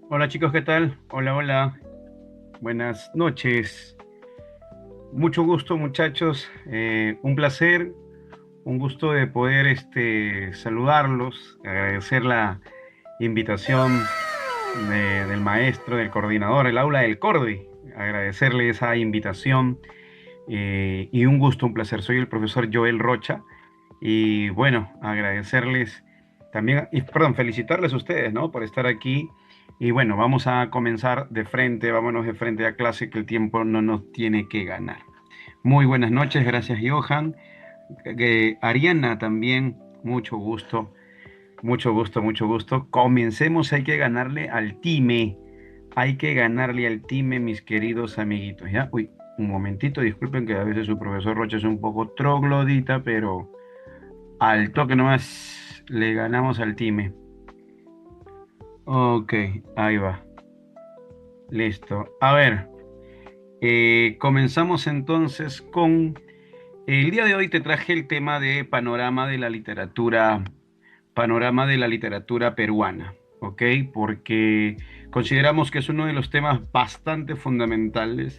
Hola chicos, ¿qué tal? Hola, hola. Buenas noches. Mucho gusto, muchachos. Un placer, un gusto de poder saludarlos, agradecer la invitación del maestro, del coordinador, el aula del Cordi. Agradecerle esa invitación y un gusto, un placer. Soy el profesor Joel Rocha y bueno, agradecerles también, y perdón, felicitarles a ustedes, ¿no? Por estar aquí. Y bueno, vamos a comenzar de frente, vámonos de frente a clase, que el tiempo no nos tiene que ganar. Muy buenas noches, gracias Johan. Ariana también, mucho gusto, mucho gusto, mucho gusto. Comencemos, hay que ganarle al time, hay que ganarle al time, mis queridos amiguitos, ¿ya? Uy, un momentito, disculpen que a veces su profesor Rocha es un poco troglodita, pero al toque nomás le ganamos al time. Ok, ahí va. Listo. A ver, comenzamos entonces con... El día de hoy te traje el tema de panorama de la literatura peruana, ¿ok? Porque consideramos que es uno de los temas bastante fundamentales,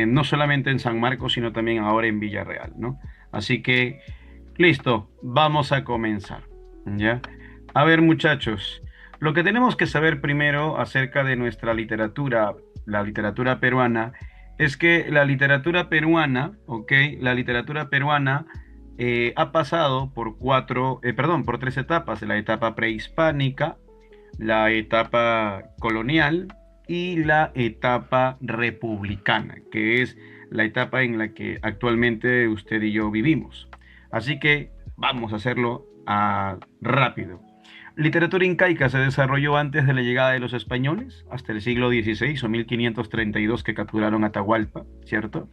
no solamente en San Marcos, sino también ahora en Villarreal, ¿no? Así que, listo, vamos a comenzar, ¿ya? A ver, muchachos, lo que tenemos que saber primero acerca de nuestra literatura, la literatura peruana, es que la literatura peruana, ¿ok? La literatura peruana ha pasado por por tres etapas: la etapa prehispánica, la etapa colonial y la etapa republicana, que es la etapa en la que actualmente usted y yo vivimos. Así que vamos a hacerlo rápido. Literatura incaica se desarrolló antes de la llegada de los españoles, hasta el siglo XVI o 1532, que capturaron Atahualpa, ¿cierto?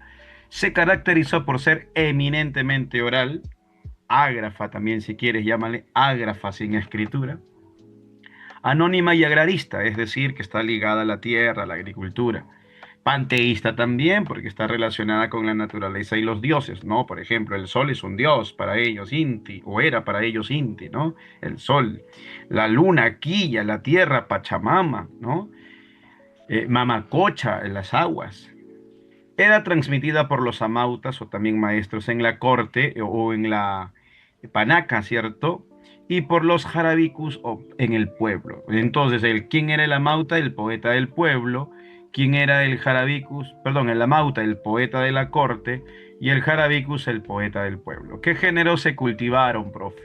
Se caracterizó por ser eminentemente oral, ágrafa también, si quieres, llámale ágrafa sin escritura, anónima y agrarista, es decir, que está ligada a la tierra, a la agricultura. Panteísta también, porque está relacionada con la naturaleza y los dioses, ¿no? Por ejemplo, el sol es un dios para ellos, Inti, o era para ellos Inti, ¿no? El sol. La luna, Quilla, la tierra, Pachamama, ¿no? Mamacocha en las aguas. Era transmitida por los amautas o también maestros en la corte o en la panaca, ¿cierto? Y por los jarabicus o en el pueblo. Entonces, ¿quién era el amauta? El poeta del pueblo. ¿Quién era el jarabicus? Perdón, el amauta, el poeta de la corte. Y el jarabicus, el poeta del pueblo. ¿Qué géneros se cultivaron, profe?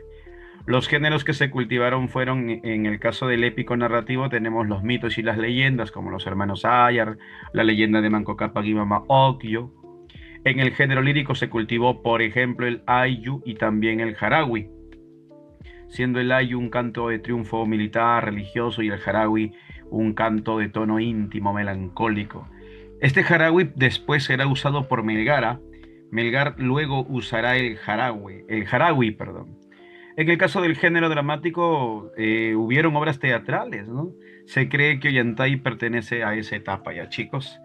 Los géneros que se cultivaron fueron, en el caso del épico narrativo, tenemos los mitos y las leyendas, como los hermanos Ayar, la leyenda de Manco Cápac y Mama Ocllo. En el género lírico se cultivó, por ejemplo, el ayu y también el jarawi, siendo el ayu un canto de triunfo militar, religioso, y el jarawi un canto de tono íntimo, melancólico. Este jarawi después será usado por Melgara. Melgar luego usará el jarawi, perdón. En el caso del género dramático, hubieron obras teatrales, ¿no? Se cree que Ollantay pertenece a esa etapa, ya chicos,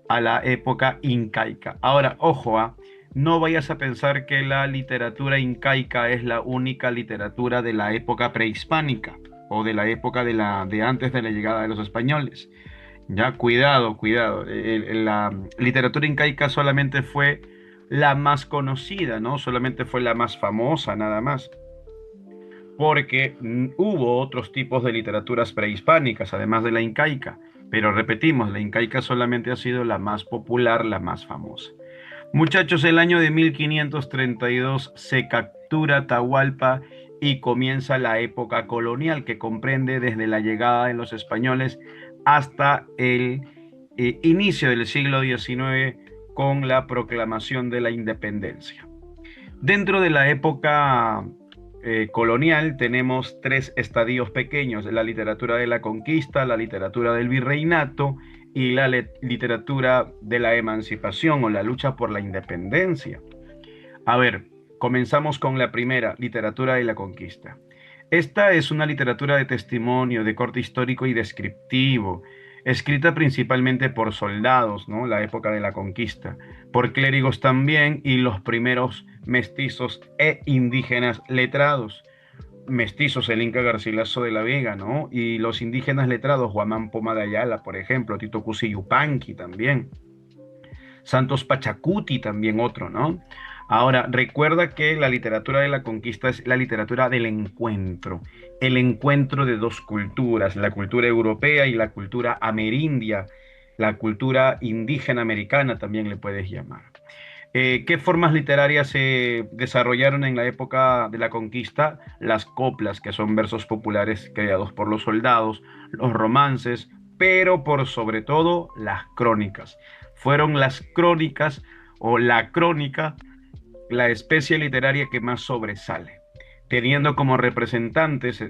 a la época incaica. Ahora, ojo, no vayas a pensar que la literatura incaica es la única literatura de la época prehispánica o de la época de antes de la llegada de los españoles. Ya, cuidado, cuidado. La literatura incaica solamente fue la más conocida, ¿no? Solamente fue la más famosa, nada más, porque hubo otros tipos de literaturas prehispánicas, además de la incaica, pero repetimos, la incaica solamente ha sido la más popular, la más famosa. Muchachos, el año de 1532 se captura Atahualpa y comienza la época colonial, que comprende desde la llegada de los españoles hasta el inicio del siglo XIX, con la proclamación de la independencia. Dentro de la época colonial tenemos tres estadios pequeños: la literatura de la conquista, la literatura del virreinato y la literatura de la emancipación o la lucha por la independencia. A ver, comenzamos con la primera, literatura de la conquista. Esta es una literatura de testimonio, de corte histórico y descriptivo, escrita principalmente por soldados, ¿no? La época de la conquista, por clérigos también y los primeros mestizos e indígenas letrados. mestizos, el Inca Garcilaso de la Vega, ¿no? Y los indígenas letrados, Guamán Poma de Ayala, por ejemplo, Tito Cusi Yupanqui también, Santos Pachacuti también otro, ¿no? Ahora, recuerda que la literatura de la conquista es la literatura del encuentro, el encuentro de dos culturas, la cultura europea y la cultura amerindia, la cultura indígena americana también le puedes llamar. ¿Qué formas literarias se desarrollaron en la época de la conquista? Las coplas, que son versos populares creados por los soldados, los romances, pero por sobre todo las crónicas. Fueron las crónicas o la crónica la especie literaria que más sobresale, teniendo como representantes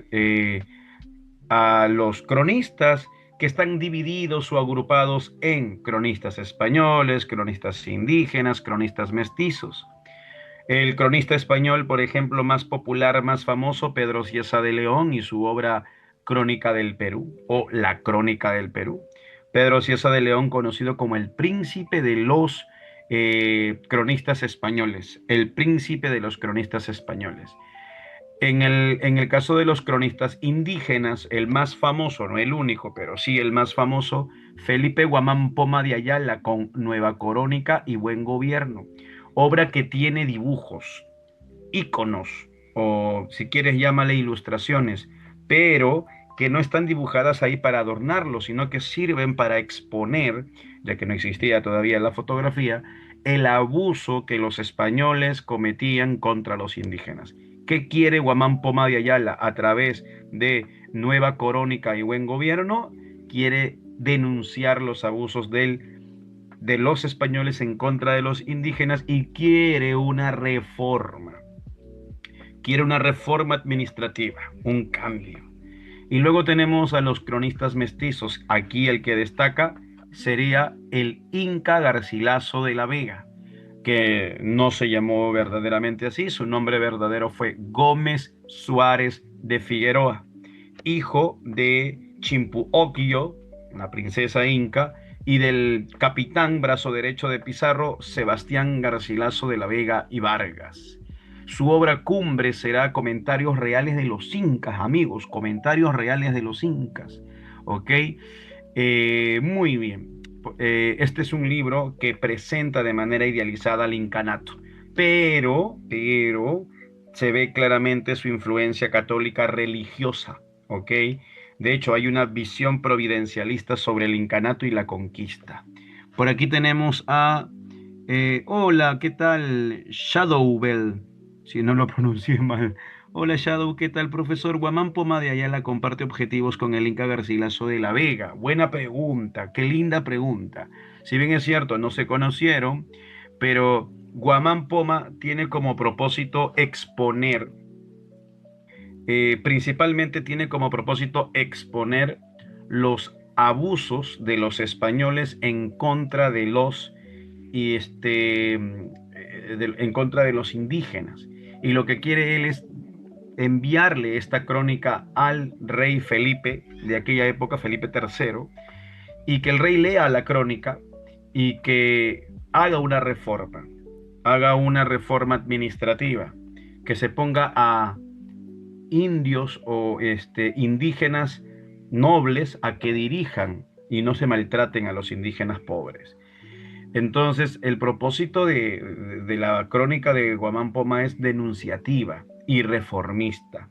a los cronistas que están divididos o agrupados en cronistas españoles, cronistas indígenas, cronistas mestizos. El cronista español, por ejemplo, más popular, más famoso, Pedro Cieza de León y su obra Crónica del Perú o La Crónica del Perú. Pedro Cieza de León, conocido como el príncipe de los cronistas españoles, el príncipe de los cronistas españoles. En el caso de los cronistas indígenas, el más famoso, no el único, pero sí el más famoso, Felipe Guamán Poma de Ayala con Nueva Crónica y Buen Gobierno, obra que tiene dibujos, íconos, o si quieres llámale ilustraciones, pero que no están dibujadas ahí para adornarlo, sino que sirven para exponer, ya que no existía todavía la fotografía, el abuso que los españoles cometían contra los indígenas. ¿Qué quiere Guamán Poma de Ayala a través de Nueva Crónica y Buen Gobierno? Quiere denunciar los abusos de los españoles en contra de los indígenas y quiere una reforma. Quiere una reforma administrativa, un cambio. Y luego tenemos a los cronistas mestizos. Aquí el que destaca sería el Inca Garcilaso de la Vega, que no se llamó verdaderamente así, su nombre verdadero fue Gómez Suárez de Figueroa, hijo de Chimpuoquio, una princesa inca, y del capitán brazo derecho de Pizarro, Sebastián Garcilaso de la Vega y Vargas. Su obra cumbre será Comentarios Reales de los Incas, amigos, Comentarios Reales de los Incas, ¿ok? Muy bien. Este es un libro que presenta de manera idealizada al incanato, pero se ve claramente su influencia católica religiosa, ¿ok? De hecho, hay una visión providencialista sobre el incanato y la conquista. Por aquí tenemos a, hola, ¿qué tal? Shadowbell, si no lo pronuncié mal. Hola Shadow, ¿qué tal, profesor? Guamán Poma de Ayala comparte objetivos con el Inca Garcilaso de la Vega. Buena pregunta, qué linda pregunta. Si bien es cierto, no se conocieron, pero Guamán Poma tiene como propósito exponer, principalmente tiene como propósito exponer los abusos de los españoles en contra de los, en contra de los indígenas. Y lo que quiere él es enviarle esta crónica al rey Felipe de aquella época, Felipe III, y que el rey lea la crónica y que haga una reforma administrativa, que se ponga a indios o indígenas nobles a que dirijan y no se maltraten a los indígenas pobres. Entonces, el propósito de la crónica de Guamán Poma es denunciativa y reformista.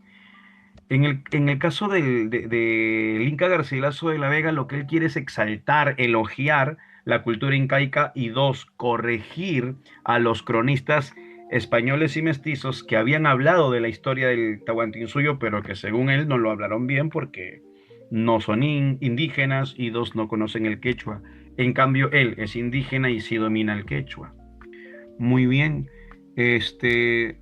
En el caso del Inca Garcilaso de la Vega, lo que él quiere es exaltar, elogiar la cultura incaica y dos, corregir a los cronistas españoles y mestizos que habían hablado de la historia del Tahuantinsuyo, pero que según él no lo hablaron bien porque no son indígenas y dos, no conocen el quechua. En cambio, él es indígena y sí domina el quechua. Muy bien.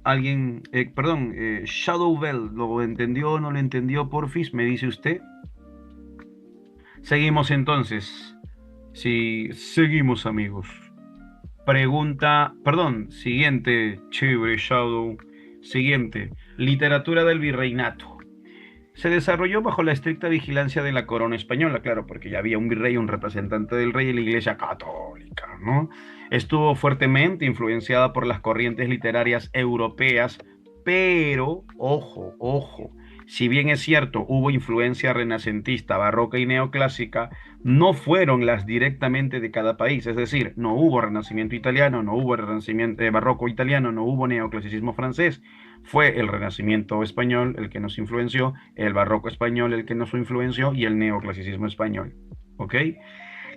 Alguien, perdón, Shadowbell, ¿lo entendió o no lo entendió, porfis? Me dice usted. Seguimos entonces. Sí, seguimos, amigos. Pregunta, perdón, siguiente, chévere, Shadow. Siguiente, literatura del virreinato. Se desarrolló bajo la estricta vigilancia de la corona española, claro, porque ya había un virrey, un representante del rey y la Iglesia Católica, ¿no? Estuvo fuertemente influenciada por las corrientes literarias europeas, pero, ojo, ojo, si bien es cierto, hubo influencia renacentista, barroca y neoclásica, no fueron las directamente de cada país, es decir, no hubo renacimiento italiano, no hubo renacimiento barroco italiano, no hubo neoclasicismo francés, fue el renacimiento español el que nos influenció, el barroco español el que nos influenció y el neoclasicismo español, ¿ok?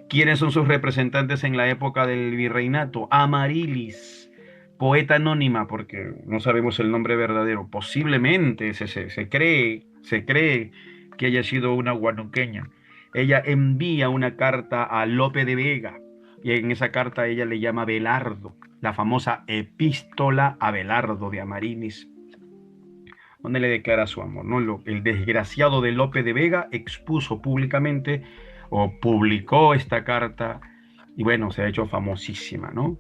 ¿Quiénes son sus representantes en la época del virreinato? Amarilis, poeta anónima, porque no sabemos el nombre verdadero. Posiblemente se cree que haya sido una guanuqueña. Ella envía una carta a Lope de Vega y en esa carta ella le llama Belardo, la famosa epístola a Belardo de Amarilis, donde le declara su amor, ¿no? El desgraciado de Lope de Vega expuso públicamente o publicó esta carta y bueno, se ha hecho famosísima, ¿no?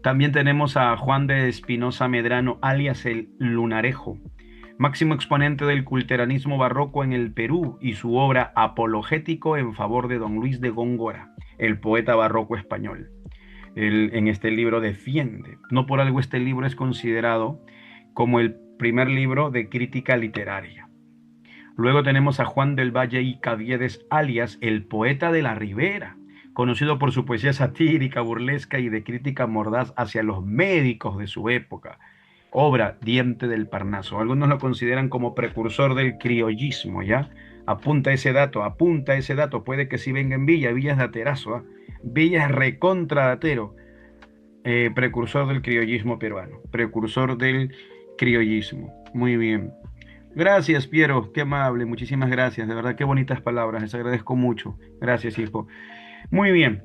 También tenemos a Juan de Espinosa Medrano, alias el Lunarejo, máximo exponente del culteranismo barroco en el Perú y su obra Apologético en favor de don Luis de Góngora, el poeta barroco español. Él en este libro defiende, no por algo este libro es considerado como el primer libro de crítica literaria. Luego tenemos a Juan del Valle y Caviedes, alias el poeta de la Ribera, conocido por su poesía satírica, burlesca y de crítica mordaz hacia los médicos de su época. Obra Diente del Parnaso. Algunos lo consideran como precursor del criollismo, ¿ya? Apunta ese dato. Puede que si venga en Villa, Villa es de Aterazo, ¿ah? Villa es recontra de Atero, precursor del criollismo peruano, precursor del criollismo. Muy bien. Gracias, Piero, qué amable, muchísimas gracias, de verdad, qué bonitas palabras, les agradezco mucho. Gracias, hijo. Muy bien.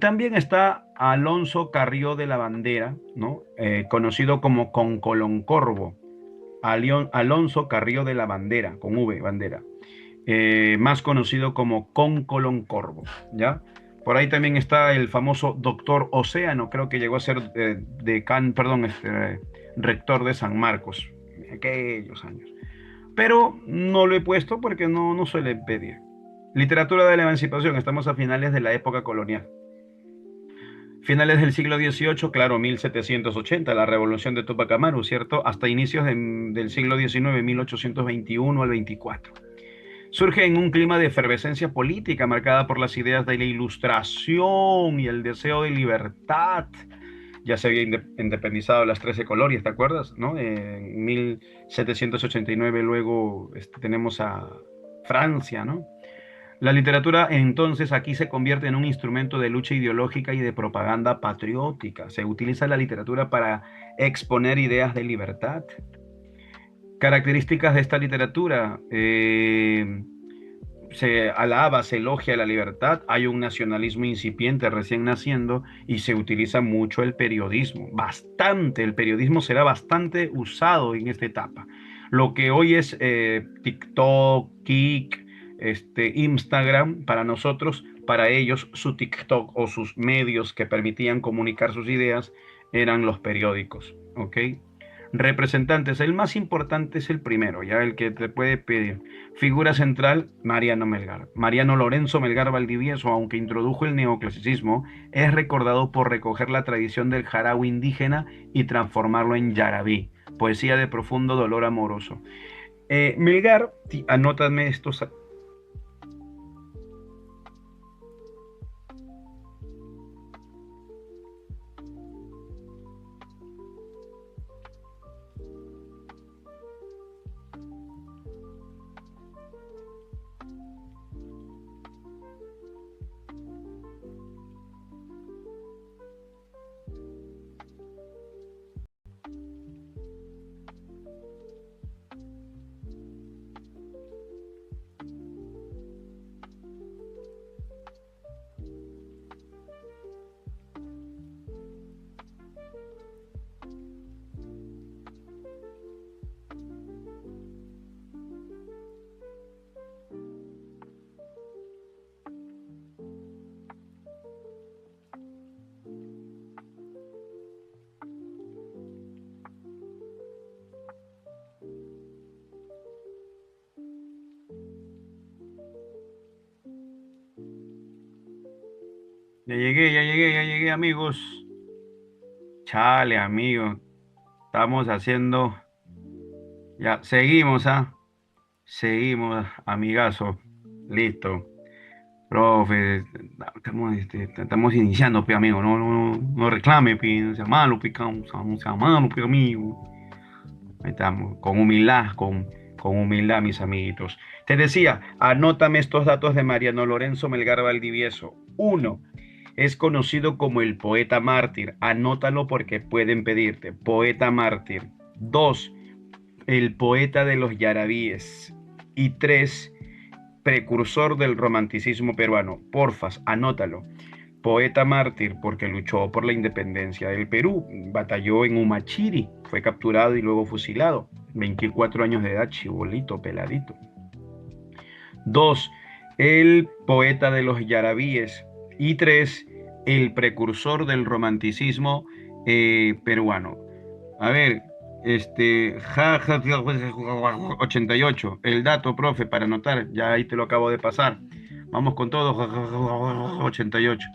También está Alonso Carrió de la Bandera, ¿no? Conocido como Concoloncorvo. Alonso Carrió de la Bandera, con V, bandera. Más conocido como Concoloncorvo, ¿ya? Por ahí también está el famoso Doctor Océano, creo que llegó a ser perdón, rector de San Marcos, en aquellos años. Pero no lo he puesto porque no suele pedir. Literatura de la emancipación, estamos a finales de la época colonial. Finales del siglo XVIII, claro, 1780, la revolución de Tupac Amaru, ¿cierto? Hasta inicios del siglo XIX, 1821 al 24. Surge en un clima de efervescencia política marcada por las ideas de la ilustración y el deseo de libertad. Ya se había independizado las 13 colonias, ¿te acuerdas? ¿No? En 1789 luego tenemos a Francia, ¿no? La literatura entonces aquí se convierte en un instrumento de lucha ideológica y de propaganda patriótica. Se utiliza la literatura para exponer ideas de libertad. Características de esta literatura. Se alaba, se elogia la libertad, hay un nacionalismo incipiente recién naciendo y se utiliza mucho el periodismo, bastante, el periodismo será bastante usado en esta etapa. Lo que hoy es TikTok, Kik, Instagram, para nosotros, para ellos, su TikTok o sus medios que permitían comunicar sus ideas eran los periódicos, ¿ok? Representantes, el más importante es el primero, ya el que te puede pedir. Figura central, Mariano Melgar. Mariano Lorenzo Melgar Valdivieso, aunque introdujo el neoclasicismo, es recordado por recoger la tradición del jaragua indígena y transformarlo en yarabí, poesía de profundo dolor amoroso. Melgar, anótame estos. Ya llegué, amigos. Chale, amigo. Estamos haciendo Ya, seguimos, ¿ah? Seguimos, amigazo. Listo. Profe, estamos iniciando, pe, amigo. No reclame, pe, no sea malo, pe, no sea malo, pe, amigo. Ahí estamos, con humildad, mis amiguitos. Te decía, anótame estos datos de Mariano Lorenzo Melgar Valdivieso. Uno, es conocido como el poeta mártir. Anótalo porque pueden pedirte. Poeta mártir. Dos, el poeta de los yarabíes. Y tres, precursor del romanticismo peruano. Porfas, anótalo. Poeta mártir porque luchó por la independencia del Perú, batalló en Humachiri, fue capturado y luego fusilado. 24 años de edad, chibolito, peladito. Dos, el poeta de los yarabíes. Y tres, el precursor del romanticismo peruano. A ver, 88, el dato, profe, para anotar, ya ahí te lo acabo de pasar. Vamos con todo, 88.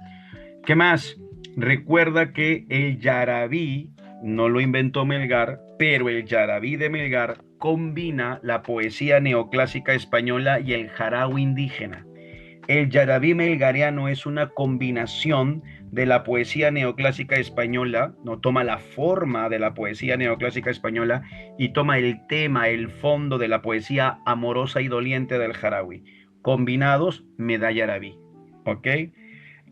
¿Qué más? Recuerda que el yarabí no lo inventó Melgar, pero el yarabí de Melgar combina la poesía neoclásica española y el jarao indígena. El yarabí melgariano es una combinación de la poesía neoclásica española, no toma la forma de la poesía neoclásica española y toma el tema, el fondo de la poesía amorosa y doliente del jarawi. Combinados me da yarabí. ¿Ok?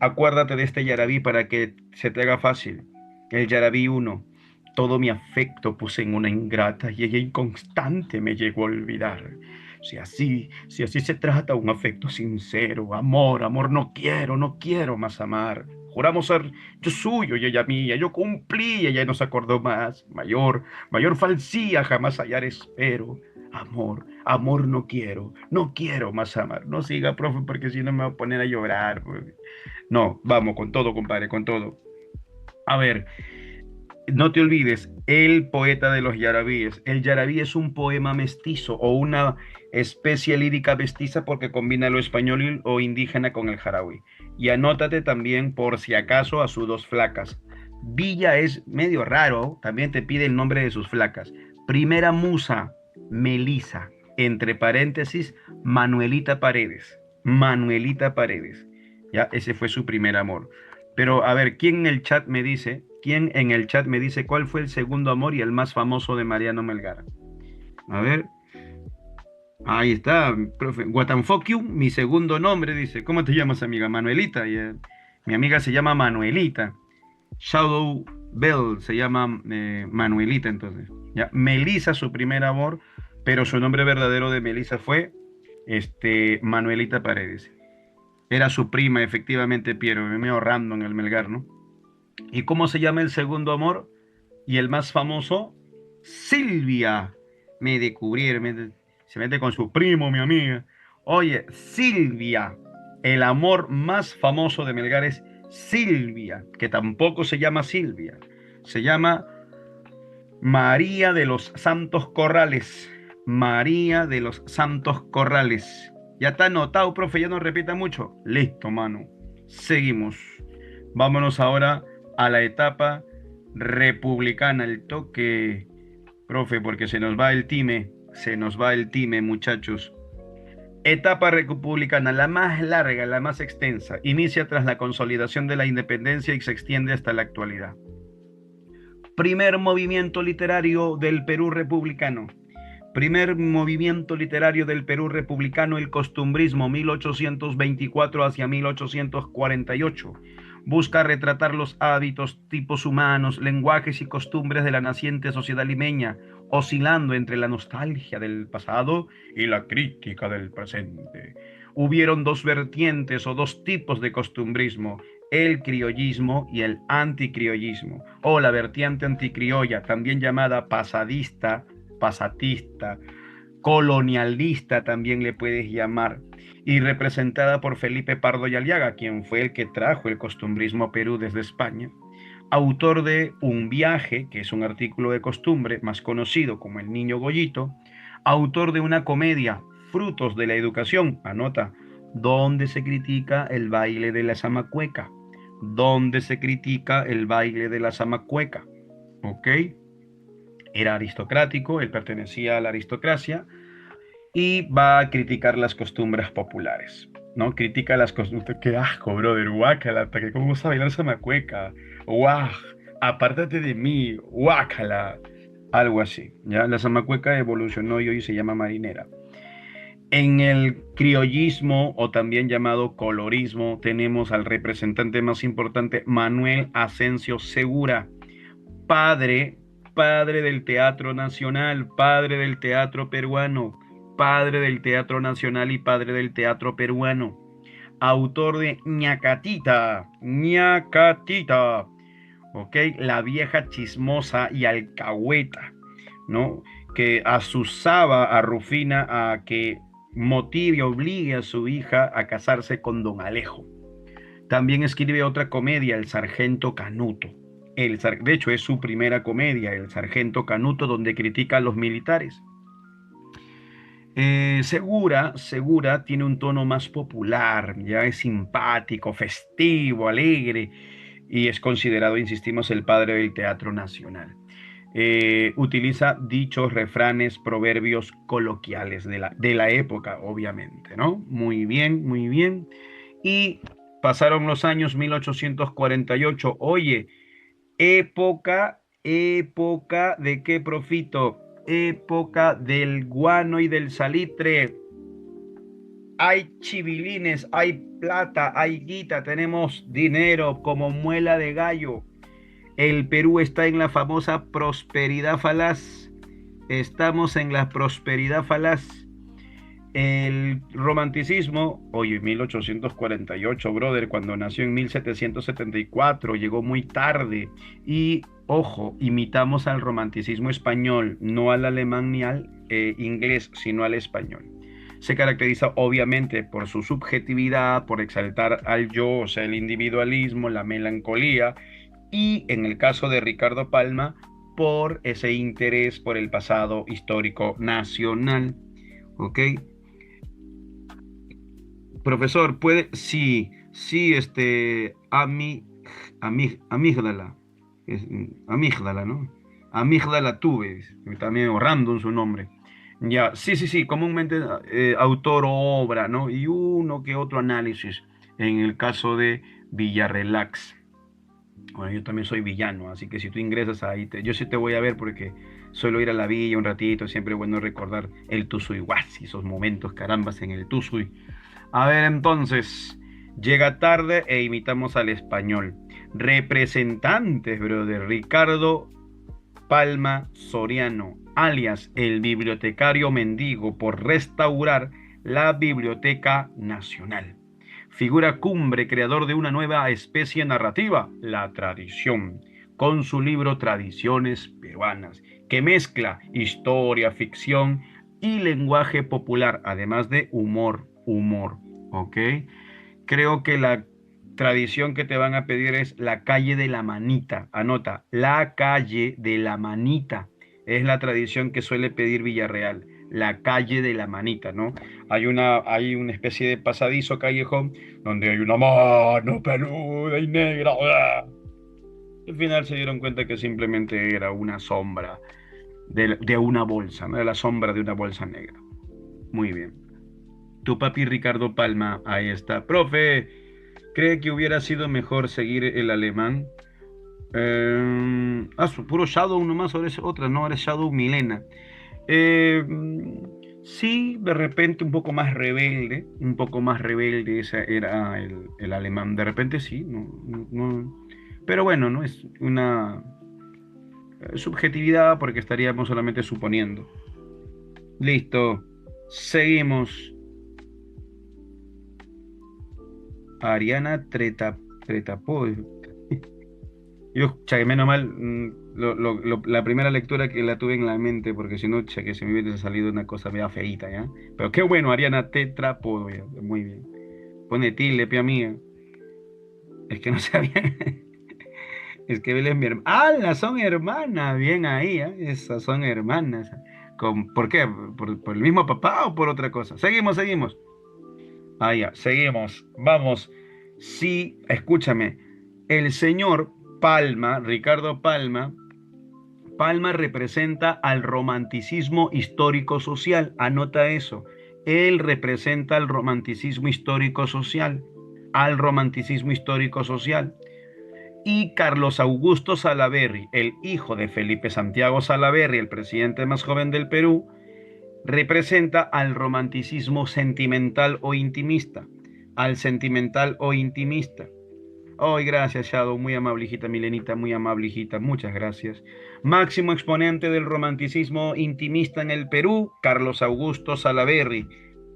Acuérdate de este yarabí para que se te haga fácil. El yarabí uno. Todo mi afecto puse en una ingrata y ella inconstante me llegó a olvidar. Si así se trata un afecto sincero, amor, amor, no quiero más amar. Juramos ser yo suyo y ella mía, yo cumplí y ella no se acordó más. Mayor falsía jamás hallar espero. Amor, amor no quiero más amar. No siga, profe, porque si no me voy a poner a llorar. No, vamos, con todo, compadre, con todo. A ver, no te olvides, el poeta de los yarabíes. El yarabí es un poema mestizo o una especie lírica mestiza porque combina lo español o indígena con el jarawi. Y anótate también, por si acaso, a sus dos flacas. Villa es medio raro, también te pide el nombre de sus flacas. Primera musa, Melisa, entre paréntesis, Manuelita Paredes. Manuelita Paredes. Ya, ese fue su primer amor. Pero a ver, quién en el chat me dice cuál fue el segundo amor y el más famoso de Mariano Melgar? A ver, ahí está, profe. Guatanfokiu, mi segundo nombre, dice. ¿Cómo te llamas, amiga? Manuelita. Mi amiga se llama Manuelita. Shadow Bell se llama Manuelita, entonces. Ya, Melisa, su primer amor, pero su nombre verdadero de Melisa fue Manuelita Paredes. Era su prima, efectivamente, Piero, me medio random el Melgar, ¿no? ¿Y cómo se llama el segundo amor? Y el más famoso, Silvia. Me descubrieron, se mete con su primo, mi amiga. Oye, Silvia, el amor más famoso de Melgar es Silvia, que tampoco se llama Silvia, se llama María de los Santos Corrales. María de los Santos Corrales. Ya está anotado, profe, ya no repita mucho. Listo, mano. Seguimos. Vámonos ahora a la etapa republicana, el toque, profe, porque se nos va el time, muchachos. Etapa republicana, la más larga, la más extensa, inicia tras la consolidación de la independencia y se extiende hasta la actualidad. Primer movimiento literario del Perú republicano. Primer movimiento literario del Perú republicano, el costumbrismo, 1824 hacia 1848. Busca retratar los hábitos, tipos humanos, lenguajes y costumbres de la naciente sociedad limeña, oscilando entre la nostalgia del pasado y la crítica del presente. Hubieron dos vertientes o dos tipos de costumbrismo, el criollismo y el anticriollismo, o la vertiente anticriolla, también llamada pasadista, pasatista, colonialista también le puedes llamar, y representada por Felipe Pardo y Aliaga, quien fue el que trajo el costumbrismo a Perú desde España, autor de Un viaje, que es un artículo de costumbre más conocido como El Niño Goyito, autor de una comedia, Frutos de la Educación, anota, donde se critica el baile de la zamacueca, donde se critica el baile de la zamacueca, ¿ok? era aristocrático, él pertenecía a la aristocracia y va a criticar las costumbres populares, ¿no? Critica las costumbres. ¡Qué asco, brother! Guácala, ¿para qué cómo gusta bailar zamacueca? ¡Guau! Apártate de mí, guácala. Algo así, ¿ya? La zamacueca evolucionó y hoy se llama marinera. En el criollismo o también llamado colorismo tenemos al representante más importante, Manuel Asensio Segura, padre, padre del teatro nacional, padre del teatro peruano, padre del teatro nacional y padre del teatro peruano, autor de Ñacatita, Ñacatita, ¿ok? La vieja chismosa y alcahueta, ¿no? Que asusaba a Rufina a que motive y obligue a su hija a casarse con don Alejo. También escribe otra comedia, El Sargento Canuto. De hecho, es su primera comedia, El Sargento Canuto, donde critica a los militares. Segura tiene un tono más popular, ya es simpático, festivo, alegre y es considerado, insistimos, el padre del teatro nacional. Utiliza dichos, refranes, proverbios coloquiales de la época, obviamente, ¿no? Muy bien, muy bien. Y pasaron los años 1848. Oye, época de qué profito, época del guano y del salitre. Hay chivilines, hay plata, hay guita, tenemos dinero como muela de gallo. El Perú está en la famosa prosperidad falaz. Estamos en la prosperidad falaz. El romanticismo, oye, 1848, brother, cuando nació en 1774, llegó muy tarde. Y, ojo, imitamos al romanticismo español, no al alemán ni al inglés, sino al español. Se caracteriza obviamente por su subjetividad, por exaltar al yo, o sea, el individualismo, la melancolía, y en el caso de Ricardo Palma, por ese interés por el pasado histórico nacional. ¿Ok? Profesor, puede, sí, sí, amígdala, amígdala, ¿no? Amígdala tuve, también random su nombre. Ya, sí, sí, sí, comúnmente autor o obra, ¿no? Y uno que otro análisis en el caso de Villarrelax. Bueno, yo también soy villano, así que si tú ingresas ahí, yo sí te voy a ver porque suelo ir a la villa un ratito, siempre es bueno recordar el Tuzuyhuasi, esos momentos carambas en el Tuzuy. A ver, entonces, llega tarde e imitamos al español. Representantes, de Ricardo Palma Soriano, alias el bibliotecario mendigo, por restaurar la Biblioteca Nacional. Figura cumbre, creador de una nueva especie narrativa, la tradición, con su libro Tradiciones Peruanas, que mezcla historia, ficción y lenguaje popular, además de humor, ¿ok? Creo que la tradición que te van a pedir es la calle de la manita. Anota, la calle de la manita. Es la tradición que suele pedir Villarreal, la calle de la manita, ¿no? Hay una especie de pasadizo callejón donde hay una mano peluda y negra. ¡Ah! Al final se dieron cuenta que simplemente era una sombra de una bolsa, ¿no? De la sombra de una bolsa negra. Muy bien. Tu papi Ricardo Palma, ahí está. Profe, ¿cree que hubiera sido mejor seguir el alemán? Puro Shadow nomás, ahora es otra, no, ahora es Shadow Milena. Eh, sí, de repente un poco más rebelde, ese era el alemán. De repente sí, pero bueno, no es una subjetividad porque estaríamos solamente suponiendo. Listo, seguimos. Ariana Tretapo. Yo, che, menos mal, la primera lectura que la tuve en la mente, porque si no, che, que se me hubiese salido una cosa media feíta, ¿ya? Pero qué bueno, Ariana Tetrapodo, ya, muy bien. Pone tilde, pia mía. Es que no sabía. Es que él es mi hermana. ¡Ah! Son hermanas, bien ahí, ¿eh? Esas son hermanas. ¿Por qué? ¿Por el mismo papá o por otra cosa? Seguimos. Ah, ya, seguimos. Vamos. Sí, escúchame. El señor Palma, Ricardo Palma, Palma representa al romanticismo histórico-social. Anota eso. Él representa al romanticismo histórico-social. Al romanticismo histórico-social. Y Carlos Augusto Salaverry, el hijo de Felipe Santiago Salaverry, el presidente más joven del Perú, representa al romanticismo sentimental o intimista. Al sentimental o intimista. Ay, gracias, Shadow, muy amable, hijita Milenita, muy amable, hijita, muchas gracias. Máximo exponente del romanticismo intimista en el Perú, Carlos Augusto Salaverry,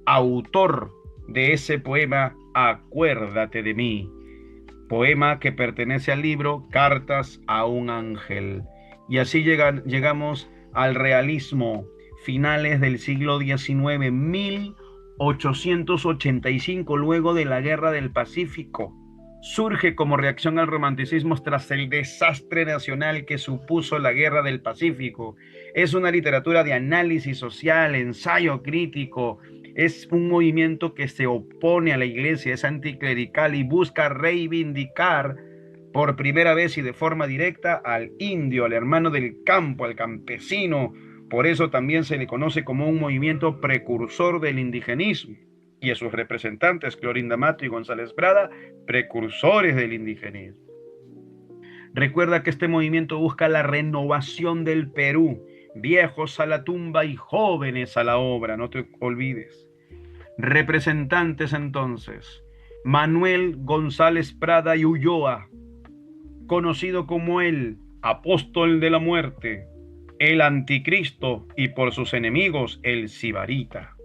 autor de ese poema Acuérdate de mí, poema que pertenece al libro Cartas a un ángel. Y así llegamos al realismo, finales del siglo XIX, 1885, luego de la Guerra del Pacífico. Surge como reacción al romanticismo tras el desastre nacional que supuso la Guerra del Pacífico. Es una literatura de análisis social, ensayo crítico, es un movimiento que se opone a la iglesia, es anticlerical y busca reivindicar por primera vez y de forma directa al indio, al hermano del campo, al campesino. Por eso también se le conoce como un movimiento precursor del indigenismo. Y a sus representantes, Clorinda Mato y González Prada, precursores del indigenismo. Recuerda que este movimiento busca la renovación del Perú, viejos a la tumba y jóvenes a la obra, no te olvides. Representantes entonces, Manuel González Prada y Ulloa, conocido como el apóstol de la muerte, el anticristo y por sus enemigos el sibarita.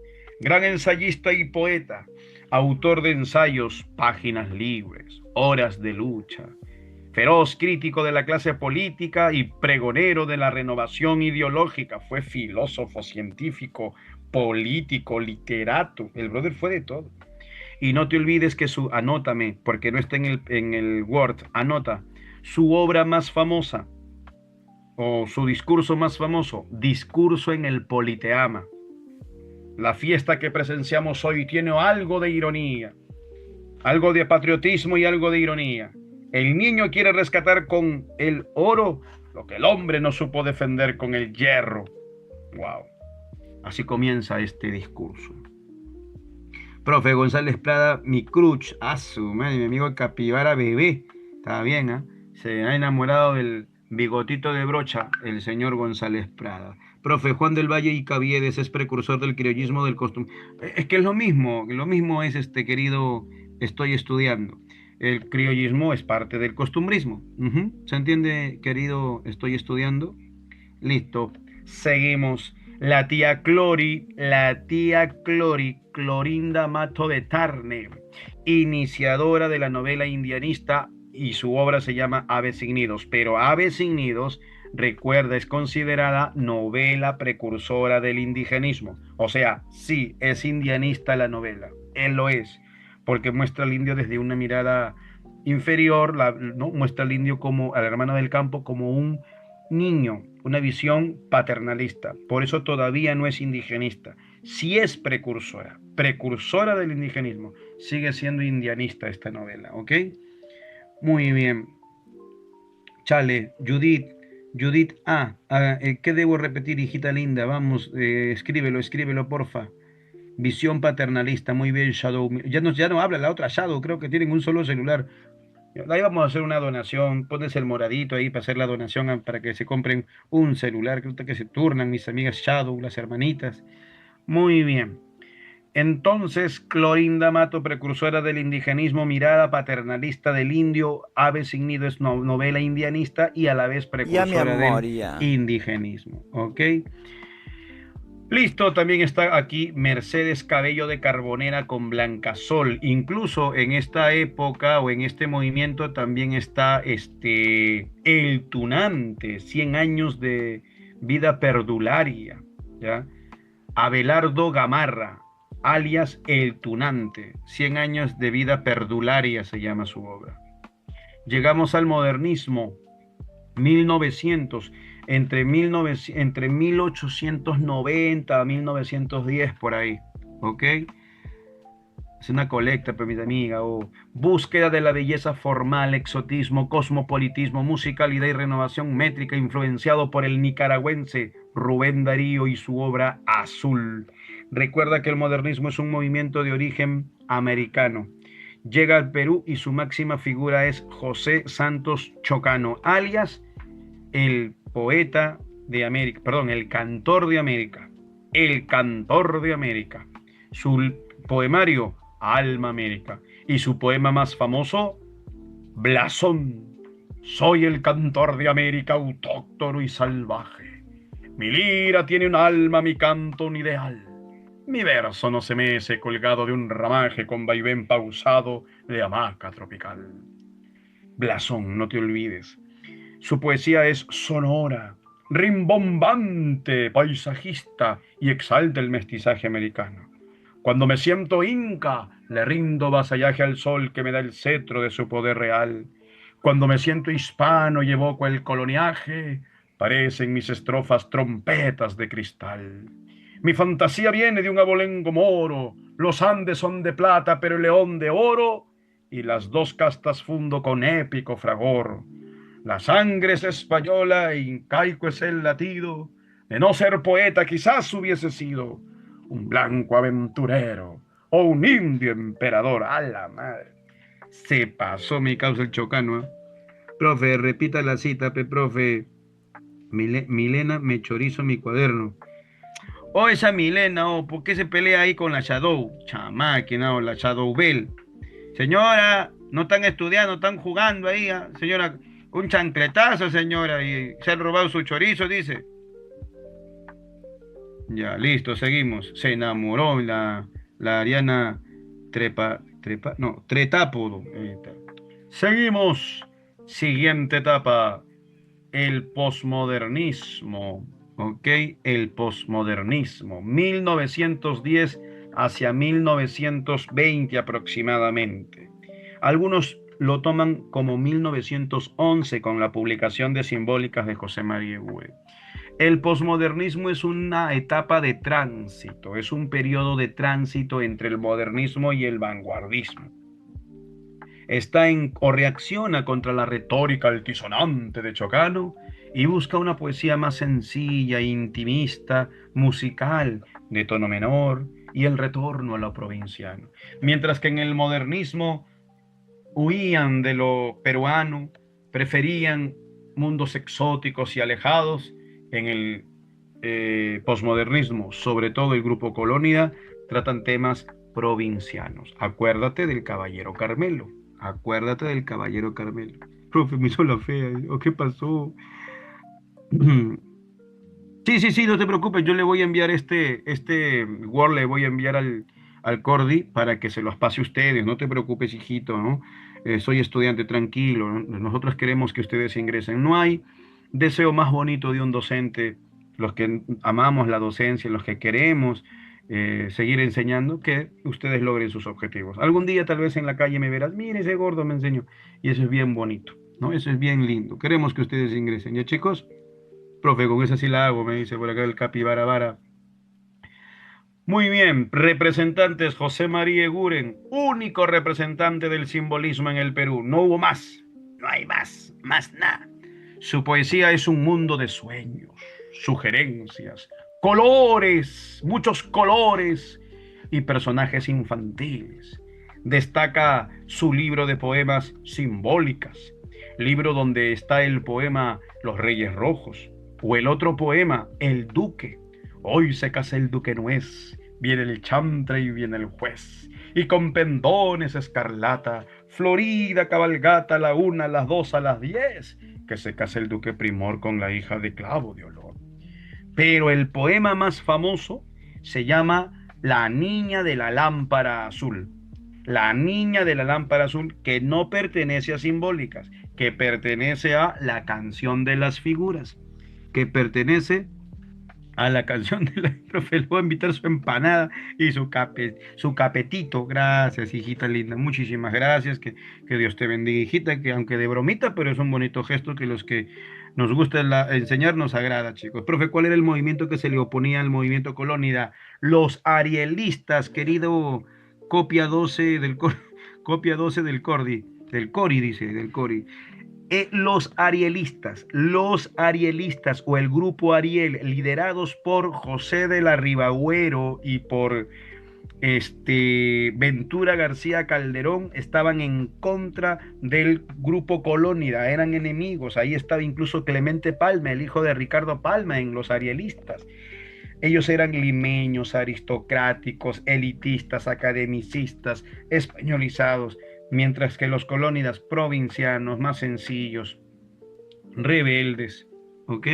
Gran ensayista y poeta, autor de ensayos, Páginas libres, Horas de lucha, feroz crítico de la clase política y pregonero de la renovación ideológica. Fue filósofo, científico, político, literato. El brother fue de todo. Y no te olvides que anótame, porque no está en el Word, anota, su obra más famosa, o su discurso más famoso, Discurso en el Politeama. La fiesta que presenciamos hoy tiene algo de ironía, algo de patriotismo y algo de ironía. El niño quiere rescatar con el oro lo que el hombre no supo defender con el hierro. Wow. Así comienza este discurso. Profe González Prada, mi crush, mi amigo Capibara Bebé. Está bien, ¿eh? Se ha enamorado del bigotito de brocha, el señor González Prada. Profe, Juan del Valle y Caviedes es precursor del criollismo del costumbre. Es que es lo mismo es querido, estoy estudiando. El criollismo es parte del costumbrismo. ¿Se entiende, querido, estoy estudiando? Listo, seguimos. La tía Clori, Clorinda Mato de Tarne, iniciadora de la novela indianista, y su obra se llama Aves sin nidos, pero Aves sin nidos, recuerda, es considerada novela precursora del indigenismo. O sea, sí, es indianista la novela, él lo es, porque muestra al indio desde una mirada inferior, ¿no? Muestra al indio como, al hermano del campo, como un niño, una visión paternalista. Por eso todavía no es indigenista. Sí es precursora del indigenismo. Sigue siendo indianista esta novela, ¿ok? Muy bien. Chale, Judith, ¿qué debo repetir, hijita linda? Vamos, escríbelo, porfa. Visión paternalista, muy bien, Shadow. Ya no habla la otra Shadow, creo que tienen un solo celular. Ahí vamos a hacer una donación, pones el moradito ahí para hacer la donación para que se compren un celular, creo que se turnan mis amigas Shadow, las hermanitas. Muy bien. Entonces, Clorinda Mato, precursora del indigenismo, mirada paternalista del indio, Aves sin nido es novela indianista y a la vez precursora del indigenismo. ¿Ok? Listo, también está aquí Mercedes Cabello de Carbonera con Blancasol. Incluso en esta época o en este movimiento también está El Tunante, 100 años de vida perdularia, ¿ya? Abelardo Gamarra, alias El Tunante, 100 años de vida perdularia se llama su obra. Llegamos al modernismo, 1900, entre 1890 a 1910 por ahí, ¿ok? Es una colecta, pues, mis amigas. O búsqueda de la belleza formal, exotismo, cosmopolitismo, musicalidad y renovación métrica, influenciado por el nicaragüense Rubén Darío y su obra Azul. Recuerda que el modernismo es un movimiento de origen americano. Llega al Perú y su máxima figura es José Santos Chocano, alias el poeta de América, perdón, el cantor de América, el cantor de América. Su poemario, Alma América. Y su poema más famoso, Blasón. Soy el cantor de América, autóctono y salvaje. Mi lira tiene un alma, mi canto un ideal. Mi verso no se mece colgado de un ramaje con vaivén pausado de hamaca tropical. Blasón, no te olvides. Su poesía es sonora, rimbombante, paisajista y exalta el mestizaje americano. Cuando me siento inca, le rindo vasallaje al sol que me da el cetro de su poder real. Cuando me siento hispano y evoco el coloniaje, parecen mis estrofas trompetas de cristal. Mi fantasía viene de un abolengo moro, los Andes son de plata, pero el león de oro, y las dos castas fundo con épico fragor. La sangre es española e incaico es el latido. De no ser poeta, quizás hubiese sido un blanco aventurero o un indio emperador. A la madre. Se pasó mi causa el chocano. ¿Eh? Profe, repita la cita, profe. Milena, me chorizo mi cuaderno. Oh, esa Milena, oh, ¿por qué se pelea ahí con la Shadow? Chamáquina, o la Shadow Bell. Señora, no están estudiando, están jugando ahí. ¿Eh? Señora, un chancletazo, señora, y se han robado su chorizo, dice. Ya, listo, seguimos. Se enamoró la Ariana no, Tretápodo. Seguimos. Siguiente etapa, el posmodernismo. ¿Ok? El posmodernismo. 1910 hacia 1920 aproximadamente. Algunos lo toman como 1911 con la publicación de Simbólicas de José María Eguren. El posmodernismo es una etapa de tránsito, es un periodo de tránsito entre el modernismo y el vanguardismo. Está en o reacciona contra la retórica altisonante de Chocano y busca una poesía más sencilla, intimista, musical, de tono menor y el retorno a lo provinciano. Mientras que en el modernismo huían de lo peruano, preferían mundos exóticos y alejados. En el posmodernismo, sobre todo el grupo Colónida, tratan temas provincianos. Acuérdate del Caballero Carmelo. Acuérdate del Caballero Carmelo. Profe, me hizo la fea. ¿O qué pasó? Sí, sí, sí, no te preocupes. Yo le voy a enviar este Word, le voy a enviar al Cordi para que se los pase a ustedes. No te preocupes, hijito, ¿no? Soy estudiante, tranquilo, ¿no? Nosotros queremos que ustedes ingresen. No hay deseo más bonito de un docente, los que amamos la docencia, los que queremos seguir enseñando, que ustedes logren sus objetivos. Algún día tal vez en la calle me verás, mire ese gordo me enseñó. Y eso es bien bonito, ¿no? Eso es bien lindo. Queremos que ustedes ingresen. ¿Ya, chicos? Profe, con esa sí la hago, me dice por acá el capibara vara. Muy bien, representantes José María Eguren, único representante del simbolismo en el Perú. No hubo más, no hay más nada. Su poesía es un mundo de sueños, sugerencias, colores, muchos colores y personajes infantiles. Destaca su libro de poemas Simbólicas, libro donde está el poema Los Reyes Rojos, o el otro poema El Duque. Hoy se casa el duque nuez, viene el chantre y viene el juez, y con pendones escarlata, florida cabalgata, la una, las dos, a las 10, que se casa el duque primor con la hija de Clavo de Olor. Pero el poema más famoso se llama La niña de la lámpara azul. La niña de la lámpara azul, que no pertenece a Simbólicas, que pertenece a La canción de las figuras, que pertenece a la canción de la profe. Le voy a invitar su empanada y su capetito. Gracias, hijita linda. Muchísimas gracias. Que Dios te bendiga, hijita. Que aunque de bromita, pero es un bonito gesto que los que nos gusta enseñar nos agrada, chicos. Profe, ¿cuál era el movimiento que se le oponía al movimiento colónida? Los arielistas, querido Copia 12 del copia 12 del Cori, dice, del Cori. Los arielistas o el grupo Ariel, liderados por José de la Ribagüero y por Ventura García Calderón, estaban en contra del grupo Colónida, eran enemigos. Ahí estaba incluso Clemente Palma, el hijo de Ricardo Palma, en los arielistas. Ellos eran limeños, aristocráticos, elitistas, academicistas, españolizados, mientras que los colónidas provincianos, más sencillos, rebeldes, ¿ok?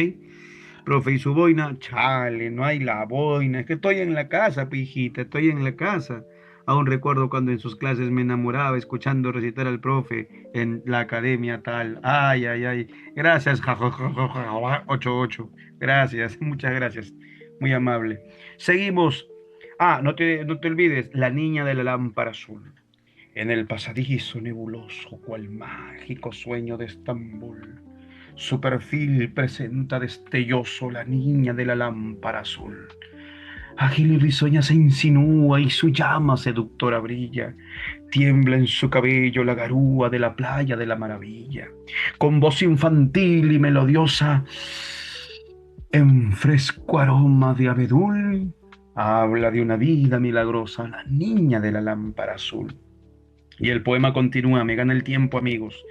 Profe, y su boina, chale, no hay la boina, es que estoy en la casa, pijita, estoy en la casa. Aún recuerdo cuando en sus clases me enamoraba escuchando recitar al profe en la academia tal. Ay, ay, ay. Gracias, jajajaja, 88. Gracias, muchas gracias. Muy amable. Seguimos. Ah, no te olvides, la niña de la lámpara azul. En el pasadizo nebuloso, cual mágico sueño de Estambul. Su perfil presenta destelloso la niña de la lámpara azul. Ágil y risueña se insinúa y su llama seductora brilla. Tiembla en su cabello la garúa de la playa de la maravilla. Con voz infantil y melodiosa, en fresco aroma de abedul, habla de una vida milagrosa, la niña de la lámpara azul. Y el poema continúa, me gana el tiempo, amigos.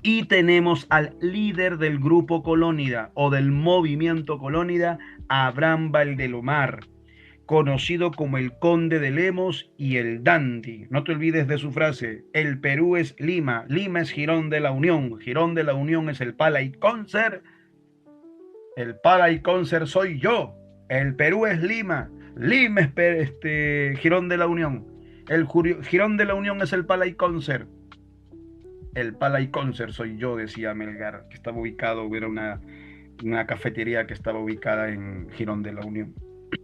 Y tenemos al líder del grupo Colónida o del movimiento Colónida, Abraham Valdelomar, conocido como el Conde de Lemos y el Dandy. No te olvides de su frase, el Perú es Lima, Lima es Girón de la Unión, Girón de la Unión es el Pala y Concert, el Pala y Concert soy yo, el Perú es Lima, Lima es Girón de la Unión, el Girón de la Unión es el Pala y Concert. El Pala y Concert soy yo, decía Melgar, que estaba ubicado, era una cafetería que estaba ubicada en Girón de la Unión.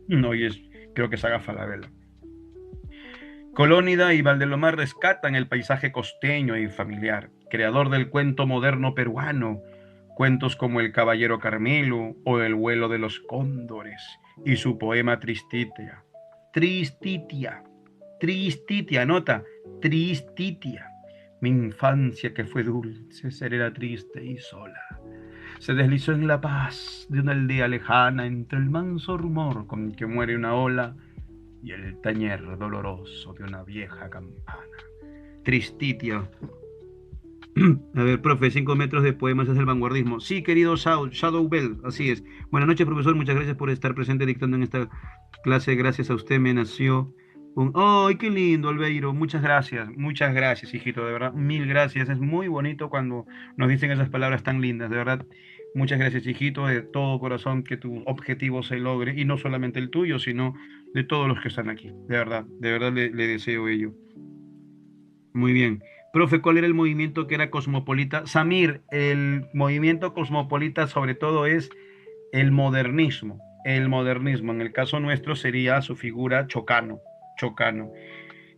No, y creo que es Aga Falabella. Colónida y Valdelomar rescatan el paisaje costeño y familiar, creador del cuento moderno peruano, cuentos como El Caballero Carmelo o El vuelo de los cóndores, y su poema Tristitia. Tristitia, Tristitia, nota, Tristitia. Mi infancia que fue dulce, serena, triste y sola. Se deslizó en la paz de una aldea lejana entre el manso rumor con que muere una ola y el tañer doloroso de una vieja campana. Tristitia. A ver, profe, 5 metros de poemas es el vanguardismo. Sí, querido Shadow Bell, así es. Buenas noches, profesor. Muchas gracias por estar presente dictando en esta clase. Gracias a usted me nació un... ¡Ay, qué lindo, Albeiro! Muchas gracias, hijito, de verdad. Mil gracias. Es muy bonito cuando nos dicen esas palabras tan lindas, de verdad. Muchas gracias, hijito, de todo corazón, que tu objetivo se logre, y no solamente el tuyo, sino de todos los que están aquí. De verdad le deseo ello. Muy bien. Profe, ¿cuál era el movimiento que era cosmopolita? Samir, el movimiento cosmopolita sobre todo es el modernismo. El modernismo, en el caso nuestro, sería su figura Chocano. Chocano.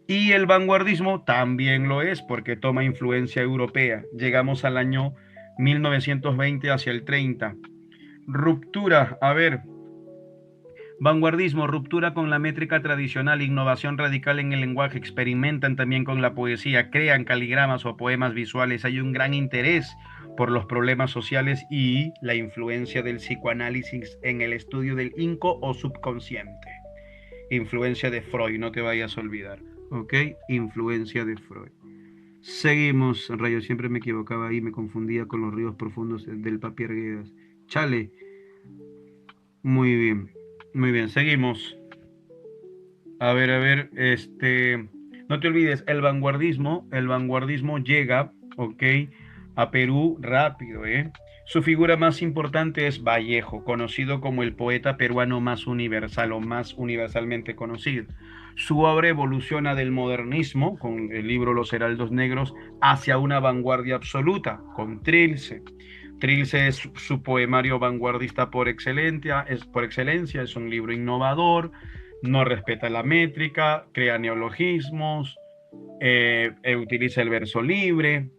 Y el vanguardismo también lo es porque toma influencia europea. Llegamos al año 1920 hacia el 30. Ruptura, a ver, vanguardismo, ruptura con la métrica tradicional, innovación radical en el lenguaje, experimentan también con la poesía, crean caligramas o poemas visuales, hay un gran interés por los problemas sociales y la influencia del psicoanálisis en el estudio del inco o subconsciente. Influencia de Freud, no te vayas a olvidar, ¿ok? Influencia de Freud. Seguimos, Rayo, siempre me equivocaba ahí, me confundía con los ríos profundos del Papierguedas. Chale, muy bien. Muy bien, seguimos. A ver, no te olvides, el vanguardismo llega, ok, a Perú rápido, ¿eh? Su figura más importante es Vallejo, conocido como el poeta peruano más universal o más universalmente conocido. Su obra evoluciona del modernismo, con el libro Los Heraldos Negros, hacia una vanguardia absoluta, con Trilce. Trilce es su poemario vanguardista por excelencia, es un libro innovador, no respeta la métrica, crea neologismos, utiliza el verso libre,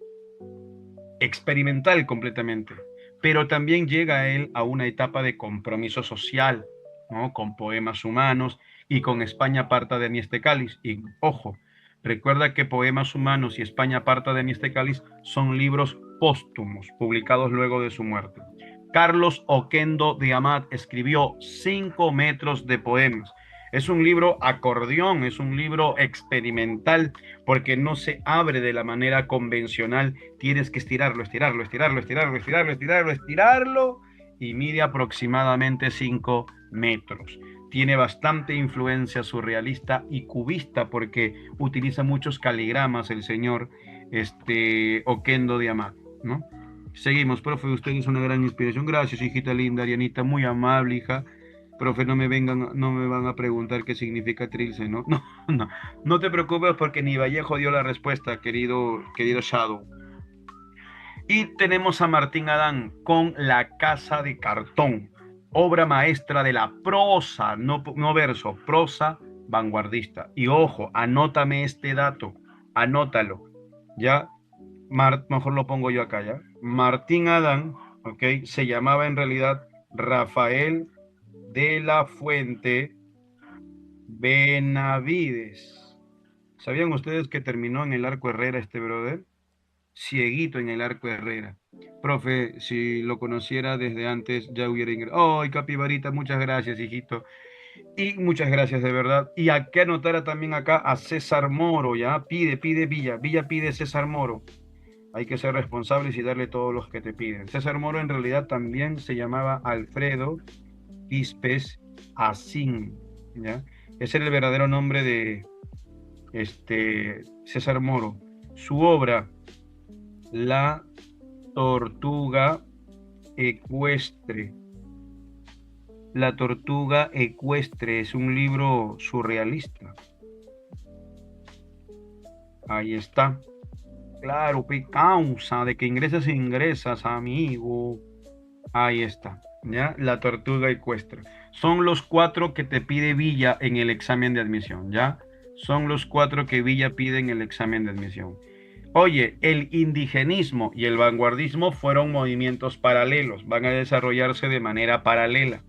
experimental completamente, pero también llega él a una etapa de compromiso social, ¿no? Con poemas humanos y con España parta de Nieste Cáliz. Y ojo, Recuerda que Poemas Humanos y España Aparta de mí este cáliz son libros póstumos, publicados luego de su muerte. Carlos Oquendo de Amat escribió 5 metros de poemas. Es un libro acordeón, es un libro experimental, porque no se abre de la manera convencional. Tienes que estirarlo, estirarlo, estirarlo, estirarlo, estirarlo, estirarlo, estirarlo, y mide aproximadamente 5 metros. Tiene bastante influencia surrealista y cubista, porque utiliza muchos caligramas el señor Oquendo de Amat, ¿no? Seguimos, profe, usted es una gran inspiración. Gracias, hijita linda, Arianita, muy amable, hija. Profe, no me van a preguntar qué significa trilce, ¿no? No, no, no te preocupes porque ni Vallejo dio la respuesta, querido Shadow. Y tenemos a Martín Adán con La Casa de Cartón, obra maestra de la prosa, no verso, prosa vanguardista. Y ojo, anótame este dato, anótalo, ¿ya? Mejor lo pongo yo acá, ¿ya? Martín Adán, ¿ok? Se llamaba en realidad Rafael de la Fuente Benavides. ¿Sabían ustedes que terminó en el Arco Herrera este brother? Cieguito en el Arco Herrera. Profe, si lo conociera desde antes, ya hubiera ingresado. ¡Ay, Capibarita! Muchas gracias, hijito. Y muchas gracias, de verdad. Y hay que anotar también acá a César Moro, ¿ya? Pide Villa. Villa pide César Moro. Hay que ser responsables y darle todos los que te piden. César Moro en realidad también se llamaba Alfredo Quispe Asín, ¿ya? Ese era el verdadero nombre de César Moro. Su obra, La Tortuga Ecuestre. La Tortuga Ecuestre es un libro surrealista. Ahí está. Claro, causa de que ingresas, amigo. Ahí está, ¿ya? La Tortuga Ecuestre. Son los 4 que te pide Villa en el examen de admisión, ¿ya? Son los 4 que Villa pide en el examen de admisión. Oye, el indigenismo y el vanguardismo fueron movimientos paralelos, van a desarrollarse de manera paralela.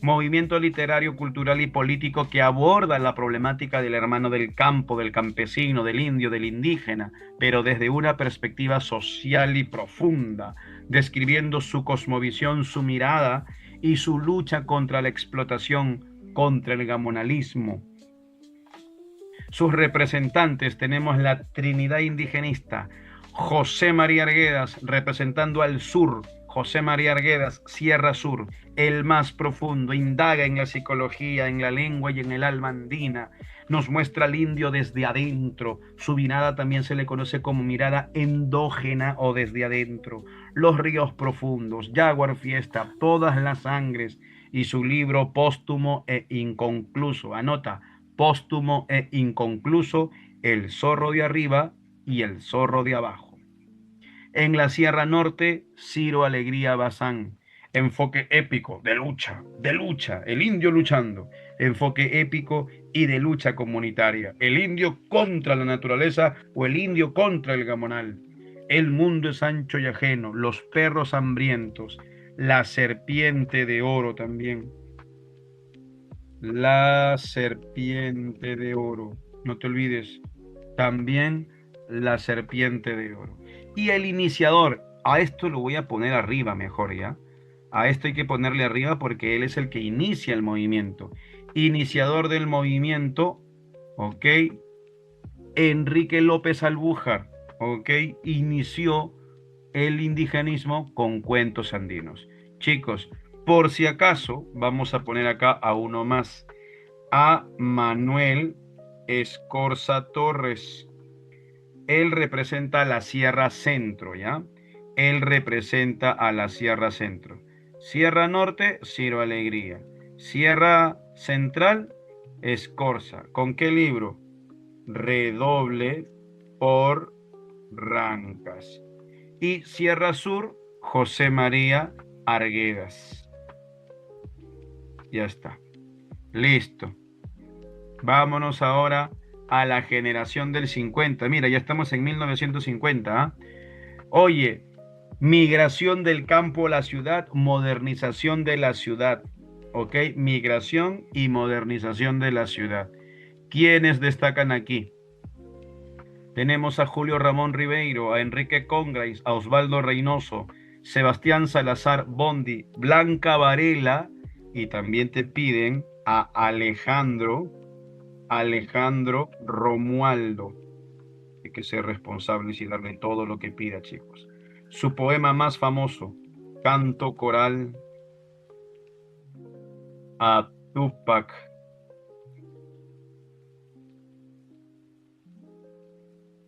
Movimiento literario, cultural y político que aborda la problemática del hermano del campo, del campesino, del indio, del indígena, pero desde una perspectiva social y profunda, describiendo su cosmovisión, su mirada y su lucha contra la explotación, contra el gamonalismo. Sus representantes tenemos la Trinidad Indigenista, José María Arguedas representando al sur, José María Arguedas, Sierra Sur, el más profundo, indaga en la psicología, en la lengua y en el alma andina, nos muestra al indio desde adentro, su mirada también se le conoce como mirada endógena o desde adentro, los ríos profundos, Jaguar Fiesta, todas las sangres y su libro póstumo e inconcluso, anota, póstumo e inconcluso, El zorro de arriba y El zorro de abajo. En la Sierra Norte, Ciro Alegría Bazán. Enfoque épico, de lucha, el indio luchando. Enfoque épico y de lucha comunitaria. El indio contra la naturaleza o el indio contra el gamonal. El mundo es ancho y ajeno, los perros hambrientos, la serpiente de oro también. La serpiente de oro. No te olvides, también la serpiente de oro. Y el iniciador, a esto lo voy a poner arriba mejor, ¿ya? A esto hay que ponerle arriba porque él es el que inicia el movimiento. Iniciador del movimiento, ¿ok? Enrique López Albújar, ¿ok? Inició el indigenismo con cuentos andinos. Chicos, por si acaso, vamos a poner acá a uno más, a Manuel Escorza Torres. Él representa a la Sierra Centro, ¿ya? Él representa a la Sierra Centro. Sierra Norte, Ciro Alegría. Sierra Central, Escorza. ¿Con qué libro? Redoble por Rancas. Y Sierra Sur, José María Arguedas. Ya está. Listo. Vámonos ahora a la generación del 50. Mira, ya estamos en 1950. Oye, migración del campo a la ciudad, modernización de la ciudad. ¿Ok? Migración y modernización de la ciudad. ¿Quiénes destacan aquí? Tenemos a Julio Ramón Ribeiro, a Enrique Congrais, a Osvaldo Reynoso, Sebastián Salazar Bondi, Blanca Varela, y también te piden a Alejandro Romualdo. Hay que ser responsables y darle todo lo que pida, chicos. Su poema más famoso, Canto Coral a Tupac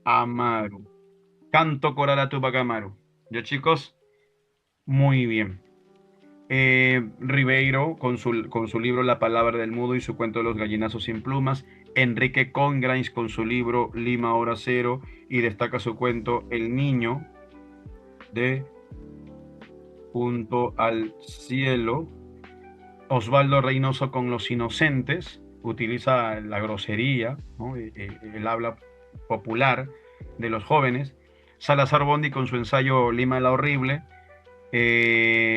Amaru. Canto Coral a Tupac Amaru. ¿Ya, chicos? Muy bien. Ribeiro con su libro La palabra del mudo y su cuento de los gallinazos sin plumas. Enrique Congrains con su libro Lima Hora Cero y destaca su cuento El niño de Junto al cielo. Osvaldo Reynoso con Los inocentes, utiliza la grosería, ¿no? El habla popular de los jóvenes. Salazar Bondi con su ensayo Lima la horrible.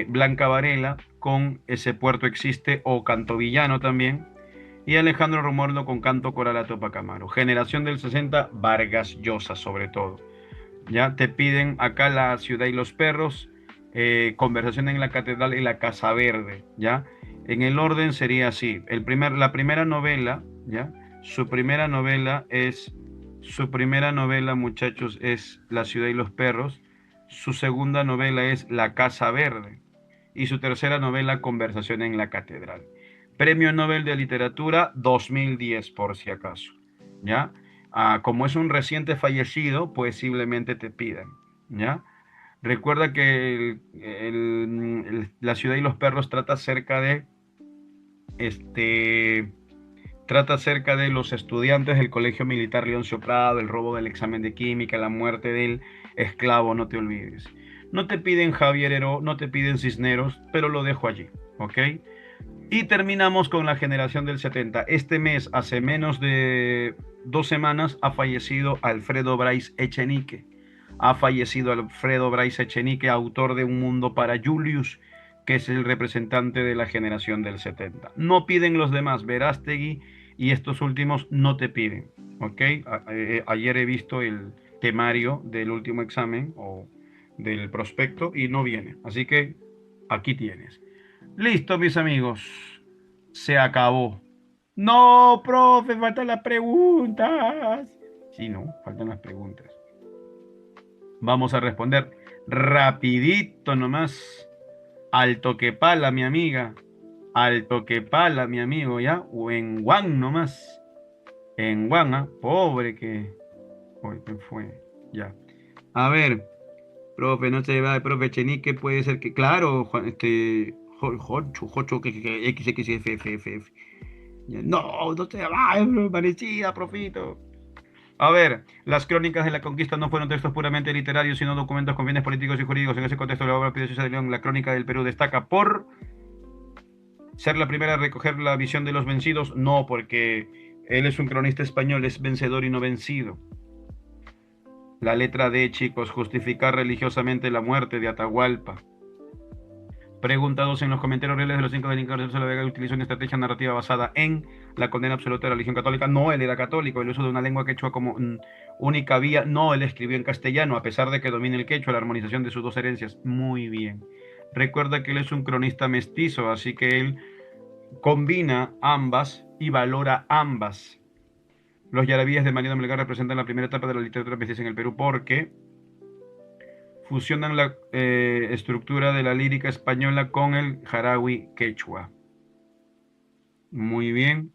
Blanca Varela con Ese puerto existe o Canto Villano también. Y Alejandro Romualdo con Canto Coral a Tupac Amaru. Generación del 60, Vargas Llosa sobre todo. Ya te piden acá La ciudad y los perros, Conversación en la catedral y La casa verde, ¿ya? En el orden sería así. La primera novela, ¿ya? Su primera novela, muchachos, es La ciudad y los perros. Su segunda novela es La casa verde. Y su tercera novela, Conversación en la catedral. Premio Nobel de Literatura 2010, por si acaso, ¿ya? Como es un reciente fallecido, posiblemente te pidan, ¿ya? Recuerda que La ciudad y los perros este, trata acerca de los estudiantes del Colegio Militar Leoncio Prado, el robo del examen de química, la muerte del esclavo, no te olvides. No te piden Javier Heró, no te piden Cisneros, pero lo dejo allí, ¿ok? Y terminamos con la generación del 70. Este mes, hace menos de 2 semanas, ha fallecido Alfredo Bryce Echenique. Ha fallecido Alfredo Bryce Echenique, autor de Un mundo para Julius, que es el representante de la generación del 70. No piden los demás, Verástegui y estos últimos no te piden. ¿Ok? Ayer he visto el temario del último examen o del prospecto y no viene. Así que aquí tienes. Listo, mis amigos. Se acabó. No, profe, faltan las preguntas. Sí, no, faltan las preguntas. Vamos a responder rapidito nomás. Al toque pala, mi amiga. Al toque pala, mi amigo, ¿ya? O en Juan nomás. En Juan, ¿ah? Pobre que... Uy, ¿qué fue? Ya. A ver, profe, no se va, profe Chenique, puede ser que... Claro, Juan, Jocho, que, X, X, F, F, F, F. Ya, no, no se va, parecida, profito. A ver, las crónicas de la conquista no fueron textos puramente literarios, sino documentos con fines políticos y jurídicos. En ese contexto, la obra de Pío de León, la crónica del Perú, destaca por ser la primera a recoger la visión de los vencidos, no, porque él es un cronista español, es vencedor y no vencido. La letra D, chicos, justificar religiosamente la muerte de Atahualpa. Preguntados en los comentarios reales de los 5 delincuentes de la Vega utilizó una estrategia narrativa basada en la condena absoluta de la religión católica. No, él era católico, el uso de una lengua quechua como única vía. No, él escribió en castellano, a pesar de que domine el quechua, la armonización de sus dos herencias. Muy bien. Recuerda que él es un cronista mestizo, así que él combina ambas y valora ambas. Los yarabíes de Mariano Melgar representan la primera etapa de la literatura mestiza en el Perú porque fusionan la estructura de la lírica española con el jarawi quechua. Muy bien.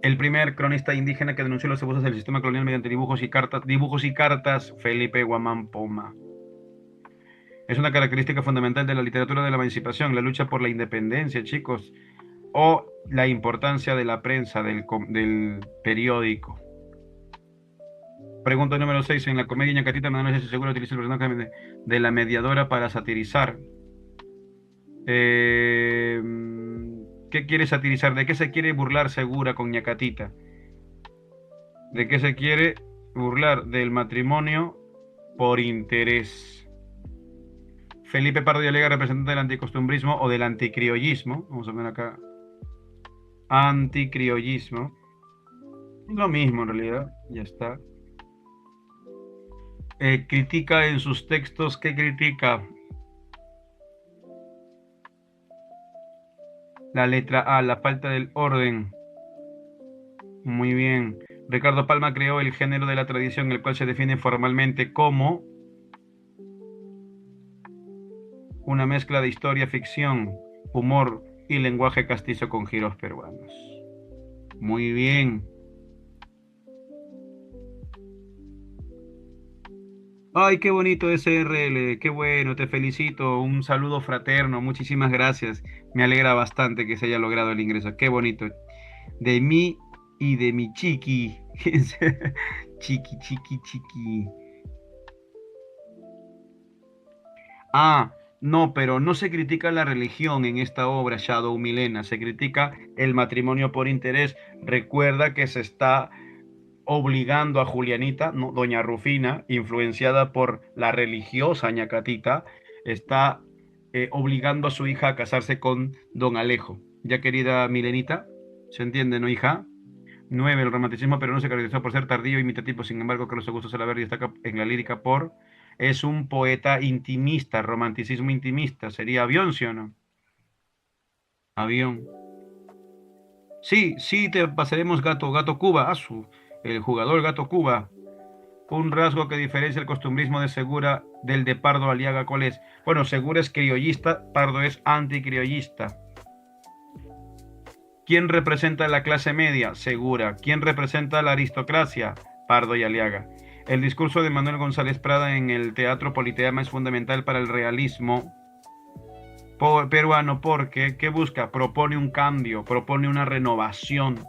El primer cronista indígena que denunció los abusos del sistema colonial mediante dibujos y cartas, Felipe Guamán Poma. Es una característica fundamental de la literatura de la emancipación, la lucha por la independencia, chicos, o la importancia de la prensa, del periódico. Pregunta número 6. En la comedia Ñacatita, Manuel Seguro utiliza el personaje de la mediadora para satirizar. ¿Qué quiere satirizar? ¿De qué se quiere burlar Segura con Ñacatita? ¿De qué se quiere burlar? Del matrimonio por interés. Felipe Pardo y Alega, representante del anticostumbrismo o del anticriollismo. Vamos a ver acá. Anticriollismo. Lo mismo en realidad. Ya está. Critica en sus textos, ¿qué critica? La letra A, la falta del orden. Muy bien. Ricardo Palma creó el género de la tradición, el cual se define formalmente como una mezcla de historia, ficción, humor y lenguaje castizo con giros peruanos. Muy bien. Ay, qué bonito SRL, qué bueno, te felicito, un saludo fraterno, muchísimas gracias. Me alegra bastante que se haya logrado el ingreso, qué bonito. De mí y de mi chiqui. Chiqui, chiqui, chiqui. Ah, no, pero no se critica la religión en esta obra, Shadow Milena, se critica el matrimonio por interés. Recuerda que se está obligando a Julianita, no, doña Rufina, influenciada por la religiosa ñacatita, está obligando a su hija a casarse con don Alejo. Ya querida Milenita, ¿se entiende, no, hija? 9. El romanticismo pero no se caracterizó por ser tardío e imitativo, sin embargo, Carlos Augusto Salaverry destaca en la lírica por... Es un poeta intimista, romanticismo intimista. ¿Sería avión, sí o no? Avión. Sí, sí, te pasaremos Gato, Gato Cuba, el jugador Gato Cuba. Un rasgo que diferencia el costumbrismo de Segura del de Pardo Aliaga, ¿cuál es? Bueno, Segura es criollista, Pardo es anticriollista. ¿Quién representa la clase media? Segura. ¿Quién representa la aristocracia? Pardo y Aliaga. El discurso de Manuel González Prada en el Teatro Politeama es fundamental para el realismo peruano porque, ¿qué busca? Propone un cambio, propone una renovación.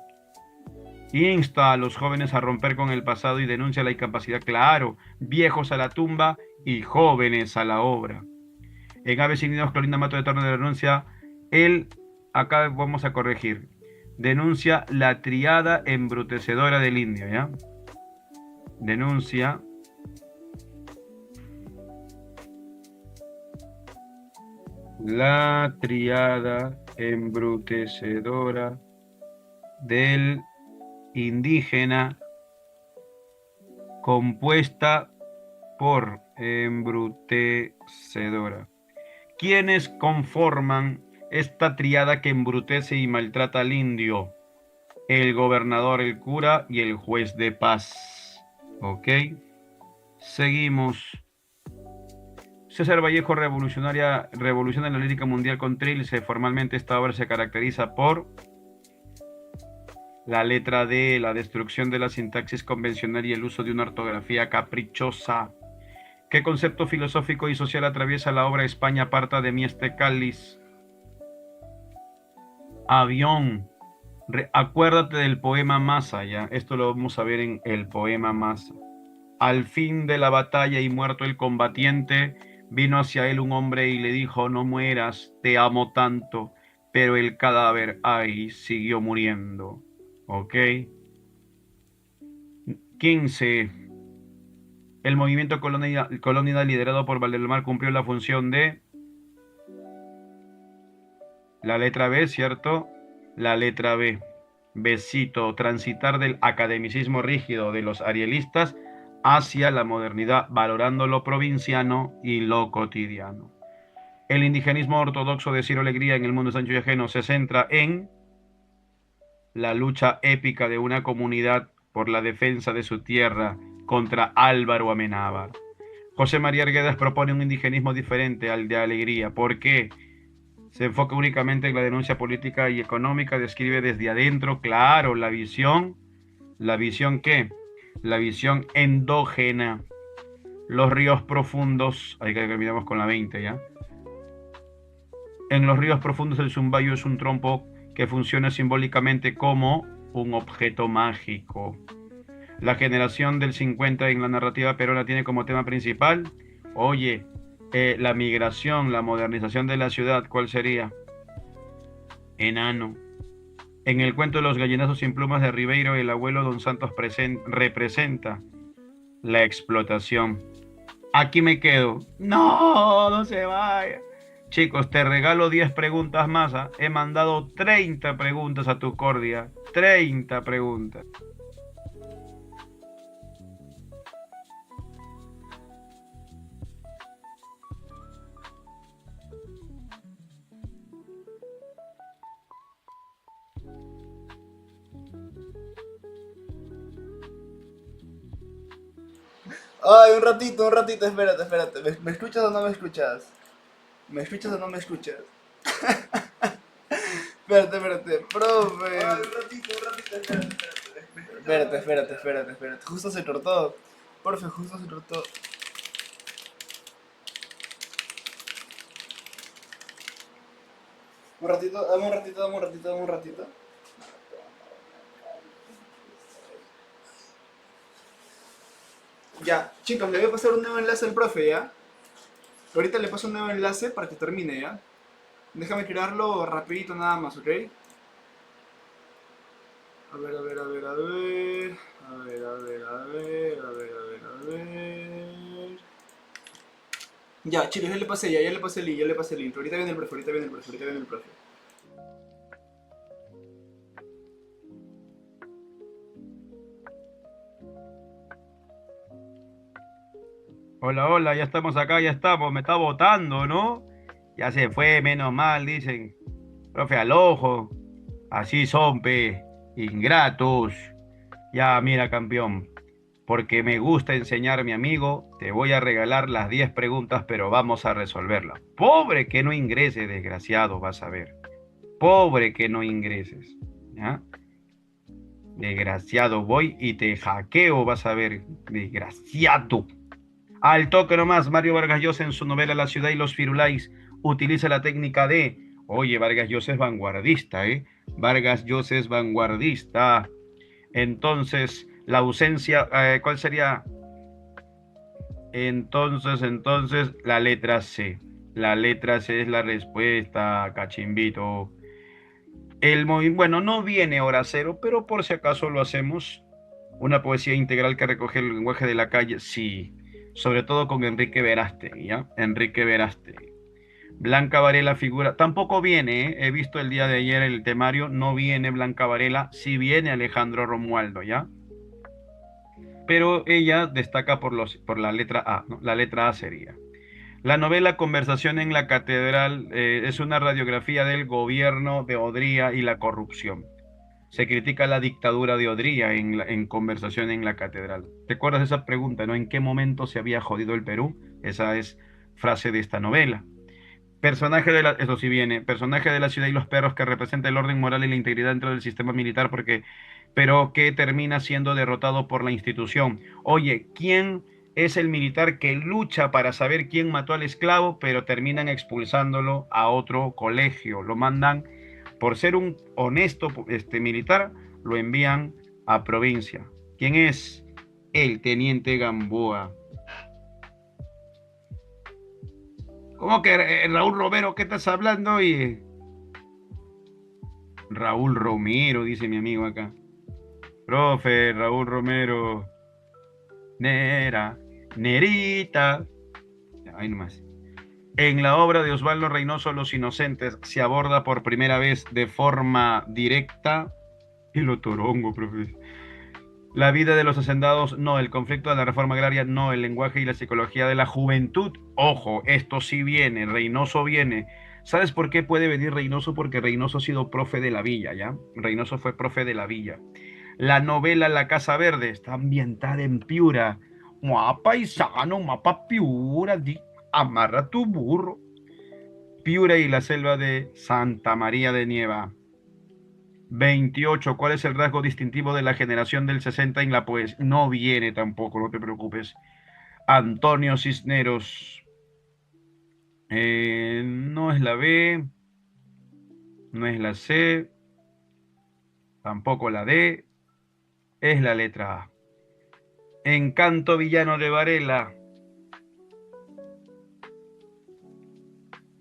Insta a los jóvenes a romper con el pasado y denuncia la incapacidad, claro, viejos a la tumba y jóvenes a la obra. En Aves Unidos, Clorinda Mato de Torno de denuncia, él, acá vamos a corregir, denuncia la triada embrutecedora del indio, ¿ya? Denuncia la triada embrutecedora del indígena compuesta por embrutecedora. ¿Quiénes conforman esta triada que embrutece y maltrata al indio? El gobernador, el cura y el juez de paz. ¿Ok? Seguimos. César Vallejo revoluciona la lírica mundial con Trilce. Formalmente esta obra se caracteriza por la letra D, la destrucción de la sintaxis convencional y el uso de una ortografía caprichosa. ¿Qué concepto filosófico y social atraviesa la obra España parta de mí este cáliz? Avión. Acuérdate del poema Masa, ¿ya? Esto lo vamos a ver en el poema Masa. Al fin de la batalla y muerto el combatiente, vino hacia él un hombre y le dijo, no mueras, te amo tanto, pero el cadáver, ay, siguió muriendo. ¿Ok? 15. El movimiento colonial liderado por Valdemar cumplió la función de la letra B, ¿cierto? La letra B. Besito, transitar del academicismo rígido de los arielistas hacia la modernidad, valorando lo provinciano y lo cotidiano. El indigenismo ortodoxo de Ciro Alegría en el mundo Sancho y ajeno se centra en la lucha épica de una comunidad por la defensa de su tierra contra Álvaro Amenábar. José María Arguedas propone un indigenismo diferente al de Alegría. ¿Por qué? Se enfoca únicamente en la denuncia política y económica, describe desde adentro, claro, ¿la visión qué? La visión endógena. Los ríos profundos, hay que miramos con la 20 ya. En los ríos profundos el zumbayo es un trompo que funciona simbólicamente como un objeto mágico. La generación del 50 en la narrativa peruana tiene como tema principal, oye, la migración, la modernización de la ciudad, ¿cuál sería? Enano. En el cuento de los gallinazos sin plumas de Ribeiro, el abuelo Don Santos representa la explotación. Aquí me quedo. No, no se vaya. Chicos, te regalo 10 preguntas más. ¿Ah? He mandado 30 preguntas a tu cordia. 30 preguntas. Ay, espérate. ¿Me escuchas o no me escuchas? ¿Me escuchas o no me escuchas? Profe. Ay, espérate. Justo se cortó. Profe, justo se cortó. Un ratito, dame un ratito. Ya, chicos, le voy a pasar un nuevo enlace al profe, ¿ya? Ahorita le paso un nuevo enlace para que termine, ¿ya? Déjame crearlo rapidito nada más, ¿ok? A ver, a ver, a ver, a ver. A ver, a ver, a ver, a ver, a ver, a ver. Ya, chicos, ya le pasé el link, ya le pasé el link. Ahorita viene el profe, ahorita viene el profe. Hola, hola, ya estamos acá, ya estamos. Me está votando, ¿no? Ya se fue, menos mal, dicen. Profe, al ojo. Así son, pe. Ingratos. Ya, mira, campeón. Porque me gusta enseñar, mi amigo, te voy a regalar las 10 preguntas, pero vamos a resolverlas. Pobre que no ingrese, desgraciado, vas a ver. Pobre que no ingreses. ¿Ya? Desgraciado, voy y te hackeo, vas a ver. Desgraciado. Al toque nomás, Mario Vargas Llosa en su novela La ciudad y los firulais utiliza la técnica de, oye, Vargas Llosa es vanguardista, ¿eh? Vargas Llosa es vanguardista. Entonces, la ausencia, ¿cuál sería? Entonces, la letra C. La letra C es la respuesta, cachimbito. Bueno, no viene hora cero, pero por si acaso lo hacemos. Una poesía integral que recoge el lenguaje de la calle, sí. Sobre todo con Enrique Verástegui, ¿ya? Enrique Verástegui. Blanca Varela figura, tampoco viene, ¿eh? He visto el día de ayer el temario, no viene Blanca Varela, sí viene Alejandro Romualdo, ¿ya? Pero ella destaca por la letra A, ¿no? La letra A sería. La novela Conversación en la Catedral es una radiografía del gobierno de Odría y la corrupción. Se critica la dictadura de Odría en Conversación en la Catedral. ¿Te acuerdas de esa pregunta, no? ¿En qué momento se había jodido el Perú? Esa es frase de esta novela. Eso sí viene, personaje de la ciudad y los perros que representa el orden moral y la integridad dentro del sistema militar, pero que termina siendo derrotado por la institución. Oye, ¿quién es el militar que lucha para saber quién mató al esclavo, pero terminan expulsándolo a otro colegio? Lo mandan, por ser un honesto militar, lo envían a provincia. ¿Quién es? El teniente Gamboa. ¿Cómo que Raúl Romero? ¿Qué estás hablando? Y Raúl Romero, dice mi amigo acá. Profe, Raúl Romero. Nera, Nerita. Ya, ahí nomás. En la obra de Osvaldo Reynoso, Los Inocentes, se aborda por primera vez de forma directa, y lo torongo, profe. La vida de los hacendados, no. El conflicto de la reforma agraria, no. El lenguaje y la psicología de la juventud, ojo, esto sí viene, Reynoso viene. ¿Sabes por qué puede venir Reynoso? Porque Reynoso ha sido profe de la villa, ¿ya? Reynoso fue profe de la villa. La novela La Casa Verde está ambientada en Piura. Mua paisano, mapa Piura, amarra tu burro. Piura y la selva de Santa María de Nieva. 28. ¿Cuál es el rasgo distintivo de la generación del 60 en la poesía? No viene tampoco, no te preocupes. Antonio Cisneros. No es la B, no es la C, tampoco la D, es la letra A. Encanto Villano de Varela.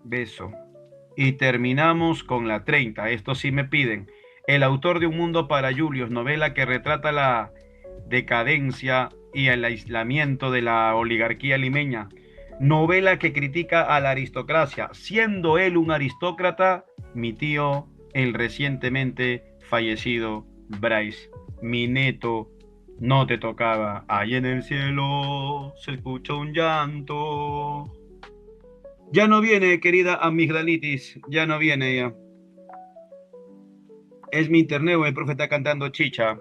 Beso. Y terminamos con la 30. Esto sí me piden. El autor de Un Mundo para Julius, novela que retrata la decadencia y el aislamiento de la oligarquía limeña. Novela que critica a la aristocracia. Siendo él un aristócrata, mi tío, el recientemente fallecido Bryce, mi neto, no te tocaba. Ahí en el cielo se escucha un llanto. Ya no viene, querida amigdalitis, ya no viene ya. Es mi internet o el profe está cantando chicha.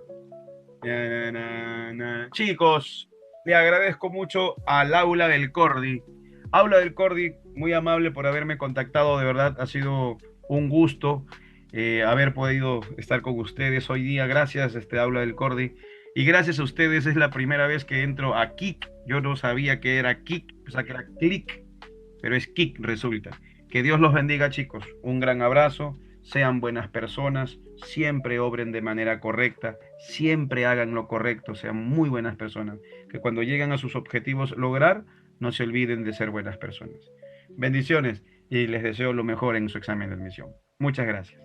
Na, na, na. Chicos, Le agradezco mucho al Aula del Cordi. Aula del Cordi, muy amable por haberme contactado, de verdad ha sido un gusto haber podido estar con ustedes hoy día. Gracias, Aula del Cordi. Y gracias a ustedes, es la primera vez que entro a Kik. Yo no sabía que era Kik, o sea que era Click, pero es Kik resulta. Que Dios los bendiga, chicos. Un gran abrazo, sean buenas personas, siempre obren de manera correcta, siempre hagan lo correcto, sean muy buenas personas. Que cuando lleguen a sus objetivos lograr, no se olviden de ser buenas personas. Bendiciones y les deseo lo mejor en su examen de admisión. Muchas gracias.